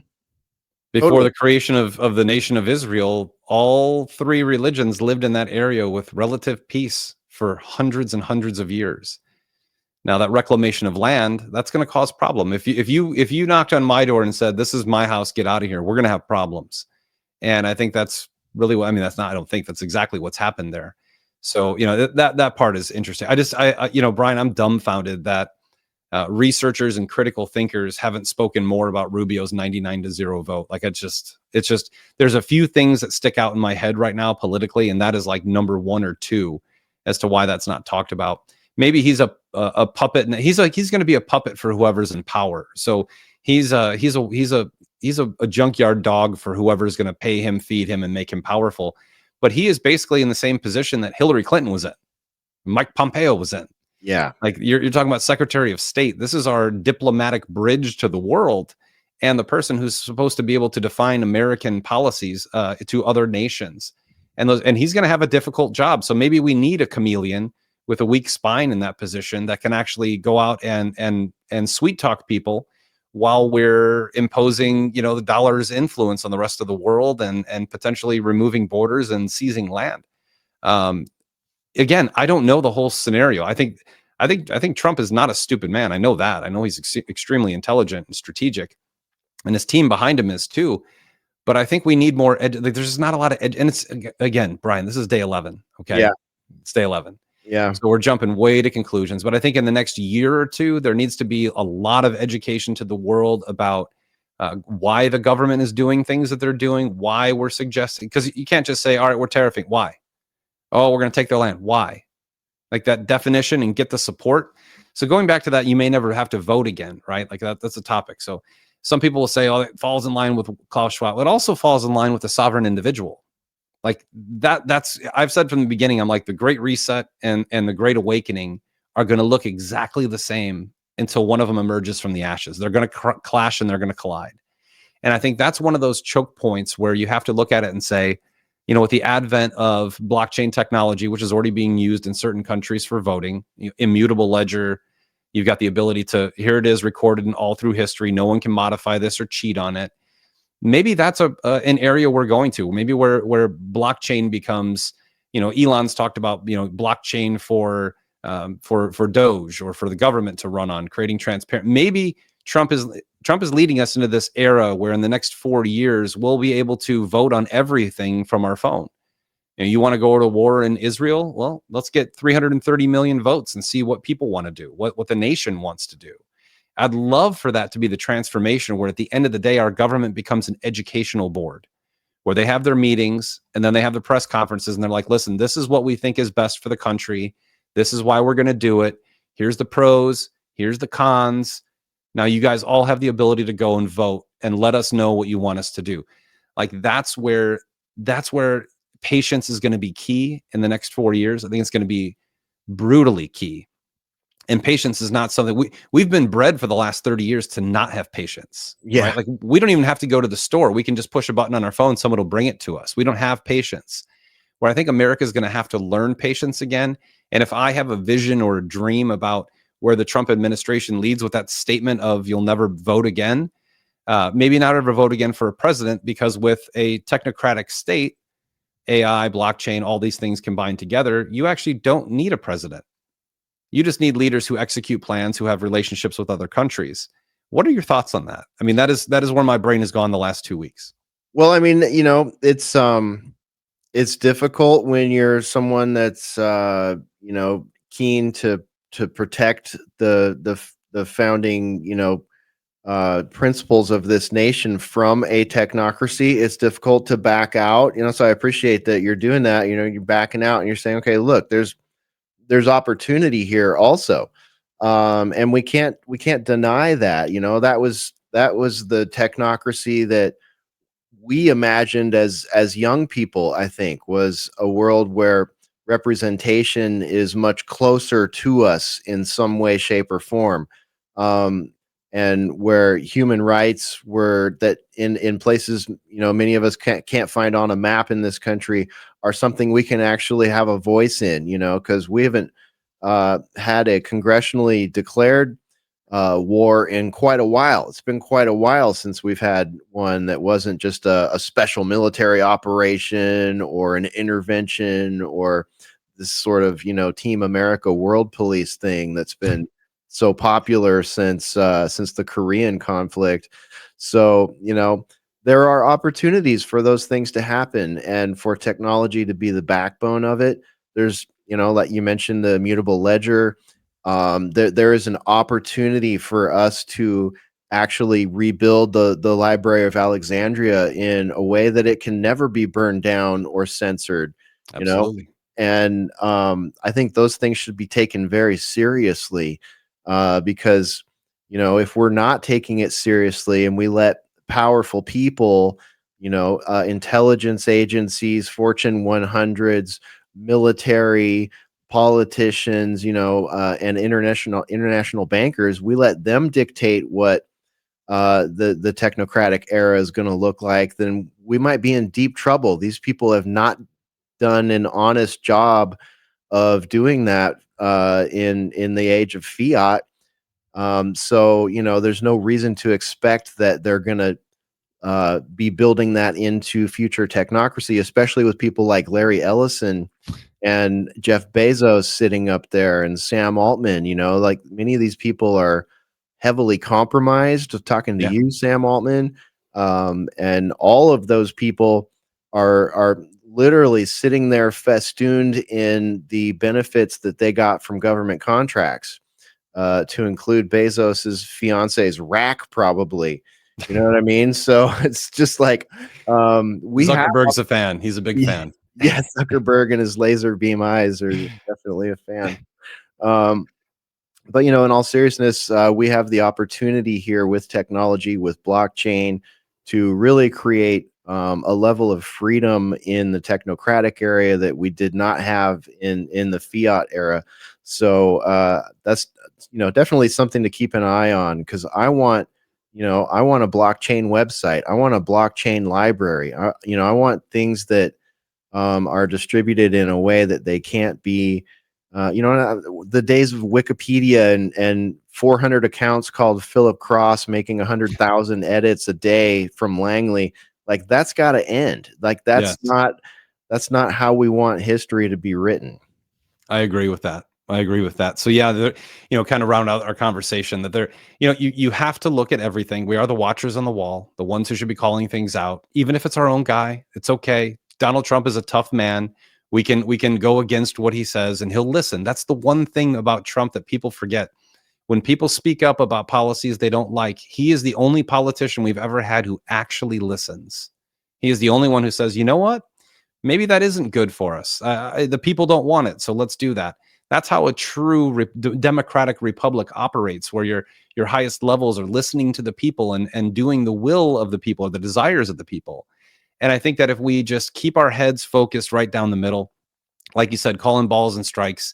Before Totally. the creation of the nation of Israel, all three religions lived in that area with relative peace for hundreds and hundreds of years. Now, that reclamation of land, that's going to cause problem. If you knocked on my door and said, "This is my house, get out of here," we're going to have problems. And I think that's really what I mean. That's not. I don't think that's exactly what's happened there. So that part is interesting. Brian, I'm dumbfounded that researchers and critical thinkers haven't spoken more about Rubio's 99-0 vote. Like, it's just there's a few things that stick out in my head right now politically, and that is like number 1 or 2 as to why that's not talked about. Maybe he's a puppet, and he's going to be a puppet for whoever's in power. So he's a junkyard dog for whoever's going to pay him, feed him, and make him powerful. But he is basically in the same position that Hillary Clinton was in, Mike Pompeo was in. Yeah. Like, you're talking about Secretary of State. This is our diplomatic bridge to the world, and the person who's supposed to be able to define American policies to other nations. And he's going to have a difficult job. So maybe we need a chameleon with a weak spine in that position that can actually go out and sweet talk people while we're imposing, the dollar's influence on the rest of the world and potentially removing borders and seizing land. Again, I don't know the whole scenario. I think Trump is not a stupid man. I know that. I know he's extremely intelligent and strategic, and his team behind him is too. But I think we need more. There's not a lot of and it's, again, Brian, this is day 11. Okay, Yeah. It's day 11. Yeah. So we're jumping way to conclusions. But I think in the next year or two, there needs to be a lot of education to the world about why the government is doing things that they're doing, why we're suggesting. Because you can't just say, "All right, we're tariffing." Why? Oh, we're going to take their land. Why? Like, that definition and get the support. So going back to that, you may never have to vote again, right? Like, that's a topic. So some people will say, "Oh, it falls in line with Klaus Schwab." It also falls in line with the sovereign individual. Like, that's I've said from the beginning, I'm like, the Great Reset and the Great Awakening are going to look exactly the same until one of them emerges from the ashes. They're going to clash and they're going to collide. And I think that's one of those choke points where you have to look at it and say, with the advent of blockchain technology, which is already being used in certain countries for voting, immutable ledger, you've got the ability to, here it is recorded in all through history. No one can modify this or cheat on it. Maybe that's an area we're going to. Maybe where blockchain becomes, Elon's talked about, blockchain for Doge or for the government to run on, creating transparent. Maybe Trump is leading us into this era where in the next 4 years we'll be able to vote on everything from our phone. You want to go to war in Israel? Well, let's get 330 million votes and see what people want to do, what the nation wants to do. I'd love for that to be the transformation where at the end of the day, our government becomes an educational board where they have their meetings and then they have the press conferences and they're like, "Listen, this is what we think is best for the country. This is why we're going to do it. Here's the pros. Here's the cons. Now you guys all have the ability to go and vote and let us know what you want us to do." Like, that's where patience is going to be key in the next 4 years. I think it's going to be brutally key. And patience is not something we've been bred for the last 30 years to not have patience. Yeah. Right? Like, we don't even have to go to the store. We can just push a button on our phone. Someone will bring it to us. We don't have patience. Where I think America is going to have to learn patience again. And if I have a vision or a dream about where the Trump administration leads with that statement of "you'll never vote again," maybe not ever vote again for a president, because with a technocratic state, AI, blockchain, all these things combined together, you actually don't need a president. You just need leaders who execute plans, who have relationships with other countries. What are your thoughts on that? I mean, that is where my brain has gone the last 2 weeks. Well, I mean, it's difficult when you're someone that's keen to protect the founding principles of this nation from a technocracy, it's difficult to back out. So I appreciate that you're doing that. You're backing out and you're saying, okay, look, there's opportunity here also, and we can't deny that. That was the technocracy that we imagined as young people. I think was a world where representation is much closer to us in some way, shape, or form, um, and where human rights were that in places many of us can't find on a map in this country are something we can actually have a voice in. Because we haven't had a congressionally declared war in quite a while. It's been quite a while since we've had one that wasn't just a special military operation or an intervention or this sort of Team America World Police thing that's been so popular since the Korean conflict. So there are opportunities for those things to happen and for technology to be the backbone of it. There's like you mentioned, the immutable ledger. There is an opportunity for us to actually rebuild the Library of Alexandria in a way that it can never be burned down or censored. You know, Absolutely. and I think those things should be taken very seriously, because if we're not taking it seriously and we let powerful people, intelligence agencies, Fortune 100s, military, politicians, and international bankers, we let them dictate what the technocratic era is going to look like, then we might be in deep trouble. These people have not done an honest job of doing that in the age of fiat. So there's no reason to expect that they're going to be building that into future technocracy, especially with people like Larry Ellison and Jeff Bezos sitting up there and Sam Altman. Like many of these people are heavily compromised. Talking to Yeah. you, Sam Altman, and all of those people are literally sitting there festooned in the benefits that they got from government contracts, to include Bezos's fiance's rack, probably. You know what I mean? So it's just like, we have, Zuckerberg's a fan. He's a big fan. yeah, Zuckerberg and his laser beam eyes are definitely a fan. Um, but in all seriousness, we have the opportunity here with technology, with blockchain, to really create a level of freedom in the technocratic area that we did not have in the fiat era. So that's definitely something to keep an eye on, because I want a blockchain website, I want a blockchain library. I want things that are distributed in a way that they can't be, the days of Wikipedia and 400 accounts called Philip Cross making 100,000 edits a day from Langley, like that's got to end. Like Yes. that's not how we want history to be written. I agree with that. I agree with that. So yeah, kind of round out our conversation that you have to look at everything. We are the watchers on the wall, the ones who should be calling things out, even if it's our own guy. It's okay. Donald Trump is a tough man. We can go against what he says and he'll listen. That's the one thing about Trump that people forget. When people speak up about policies they don't like, he is the only politician we've ever had who actually listens. He is the only one who says, you know what? Maybe that isn't good for us. The people don't want it, so let's do that. That's how a true democratic republic operates, where your highest levels are listening to the people and doing the will of the people or the desires of the people. And I think that if we just keep our heads focused right down the middle, like you said, calling balls and strikes,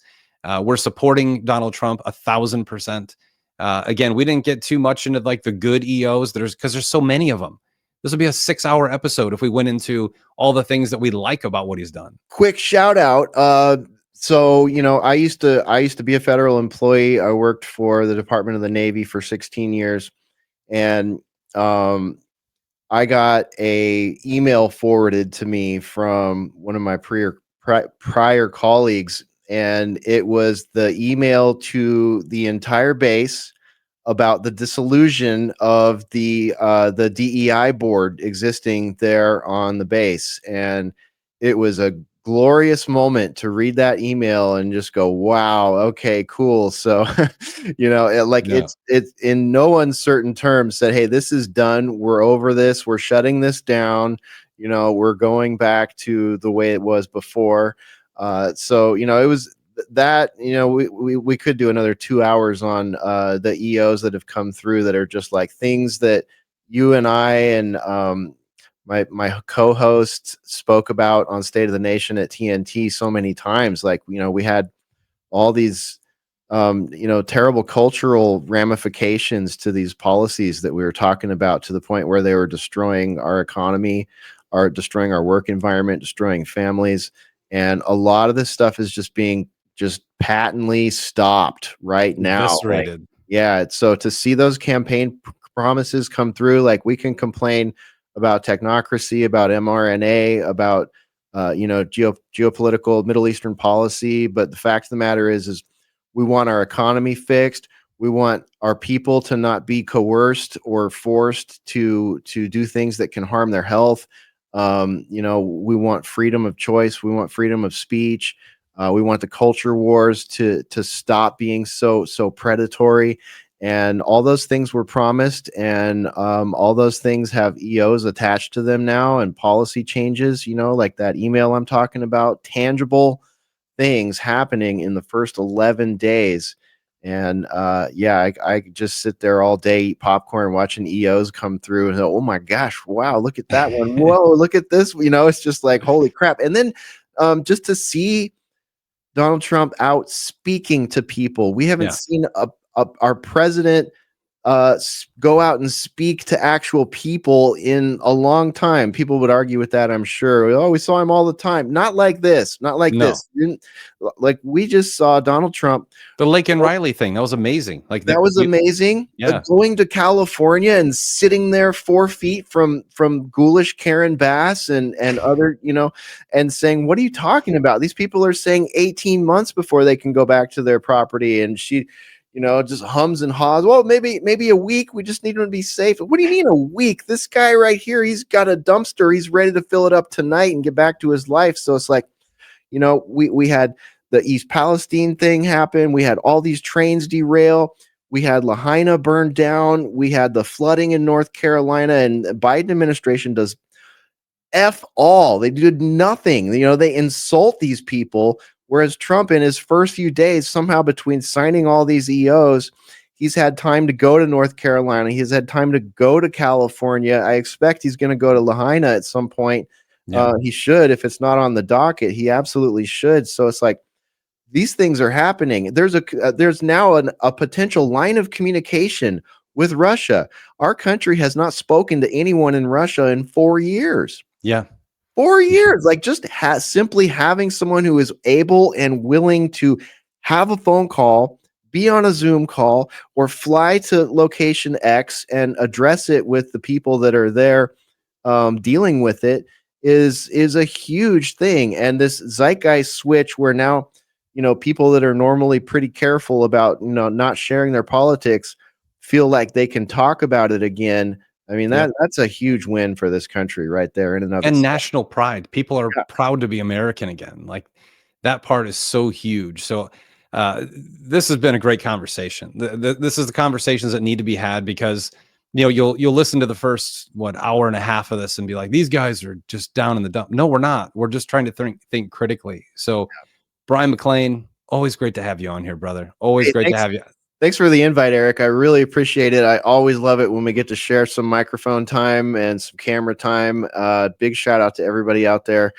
we're supporting Donald Trump 1,000%. Again, we didn't get too much into like the good EOs, because there's so many of them. This would be a 6-hour episode if we went into all the things that we like about what he's done. Quick shout out. So I used to be a federal employee. I worked for the Department of the Navy for 16 years, and I got a email forwarded to me from one of my prior colleagues, and it was the email to the entire base about the dissolution of the DEI board existing there on the base. And it was a glorious moment to read that email and just go, wow, okay, cool. So, Yeah. it's in no uncertain terms said, hey, this is done. We're over this. We're shutting this down. We're going back to the way it was before. So, it was that, we could do another 2 hours on the EOs that have come through that are just like things that you and I and my co-host spoke about on State of the Nation at TNT so many times. Like, we had all these terrible cultural ramifications to these policies that we were talking about, to the point where they were destroying our economy, are destroying our work environment, destroying families. And a lot of this stuff is just being just patently stopped right now. Like, Eviscerated. yeah. So to see those campaign promises come through, like, we can complain about technocracy, about mRNA, about geopolitical Middle Eastern policy, but the fact of the matter is we want our economy fixed. We want our people to not be coerced or forced to do things that can harm their health. We want freedom of choice. We want freedom of speech. We want the culture wars to stop being so predatory. And all those things were promised, and all those things have EOs attached to them now, and policy changes, like that email I'm talking about, tangible things happening in the first 11 days. And I just sit there all day, eat popcorn, watching EOs come through, and oh my gosh, wow, look at that one. Whoa, look at this. It's just like, holy crap. And then just to see Donald Trump out speaking to people. We haven't Yeah. seen our president go out and speak to actual people in a long time. People would argue with that, I'm sure. Oh, we saw him all the time. Not like this. Not like No. this. Like, we just saw Donald Trump. The Lincoln Riley thing, that was amazing. Like That was amazing. Yeah. Going to California and sitting there 4 feet from ghoulish Karen Bass and other, and saying, what are you talking about? These people are saying 18 months before they can go back to their property. And she, just hums and haws. Well, maybe a week. We just need them to be safe. What do you mean a week? This guy right here, he's got a dumpster. He's ready to fill it up tonight and get back to his life. So it's like, we had the East Palestine thing happen. We had all these trains derail. We had Lahaina burned down. We had the flooding in North Carolina, and the Biden administration does F all. They did nothing. They insult these people. Whereas Trump, in his first few days, somehow between signing all these EOs, he's had time to go to North Carolina. He's had time to go to California. I expect he's going to go to Lahaina at some point. Yeah. He should. If it's not on the docket, he absolutely should. So it's like, these things are happening. There's now a potential line of communication with Russia. Our country has not spoken to anyone in Russia in 4 years. Yeah. 4 years. Like, just simply having someone who is able and willing to have a phone call, be on a Zoom call, or fly to location X and address it with the people that are there dealing with it is a huge thing. And this zeitgeist switch, where now, people that are normally pretty careful about, not sharing their politics, feel like they can talk about it again. I mean, that's a huge win for this country right there in and of itself. National pride. People are proud to be American again. Like, that part is so huge. So this has been a great conversation. This is the conversations that need to be had, because you'll listen to the first hour and a half of this and be like, these guys are just down in the dump. No, we're not. We're just trying to think critically. So Bryan McClain, always great to have you on here, brother. Always great to have you. Thanks for the invite, Eric. I really appreciate it. I always love it when we get to share some microphone time and some camera time. Big shout out to everybody out there.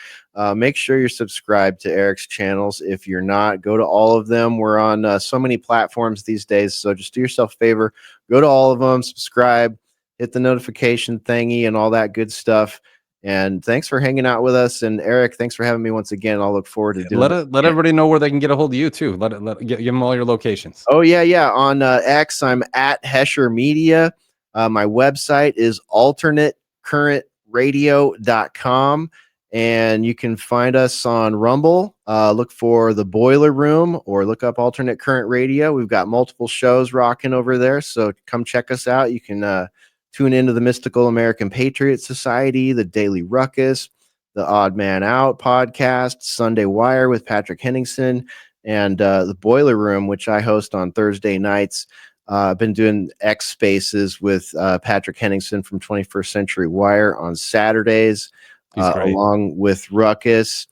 Make sure you're subscribed to Eric's channels. If you're not, go to all of them. We're on so many platforms these days, so just do yourself a favor. Go to all of them, subscribe, hit the notification thingy and all that good stuff. And thanks for hanging out with us. And Eric, thanks for having me once again. I'll look forward to doing it. Let everybody know where they can get a hold of you too. Give them all your locations. Oh, yeah. On X, I'm at Hesher Media. My website is alternatecurrentradio.com. And you can find us on Rumble. Look for The Boiler Room or look up Alternate Current Radio. We've got multiple shows rocking over there, so come check us out. You can tune into the Mystical American Patriot Society, the Daily Ruckus, the Odd Man Out podcast, Sunday Wire with Patrick Henningsen, and the Boiler Room, which I host on Thursday nights. I've been doing X Spaces with Patrick Henningsen from 21st Century Wire on Saturdays, He's great. along with Ruckus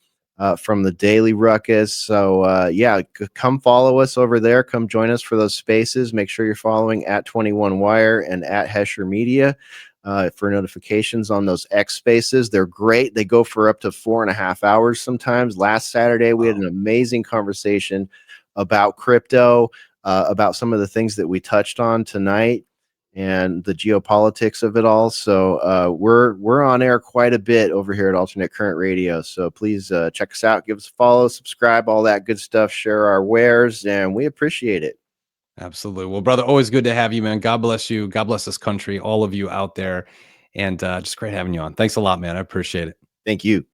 from the Daily Ruckus. So, yeah, come follow us over there. Come join us for those spaces. Make sure you're following at 21 Wire and at Hesher Media for notifications on those X Spaces. They're great. They go for up to 4.5 hours sometimes. Last Saturday, we had an amazing conversation about crypto, about some of the things that we touched on tonight, and the geopolitics of it all. So we're on air quite a bit over here at Alternate Current Radio. So please check us out, give us a follow, subscribe, all that good stuff, share our wares, and we appreciate it. Absolutely. Well, brother, always good to have you, man. God bless you. God bless this country, all of you out there. And just great having you on. Thanks a lot, man. I appreciate it. Thank you.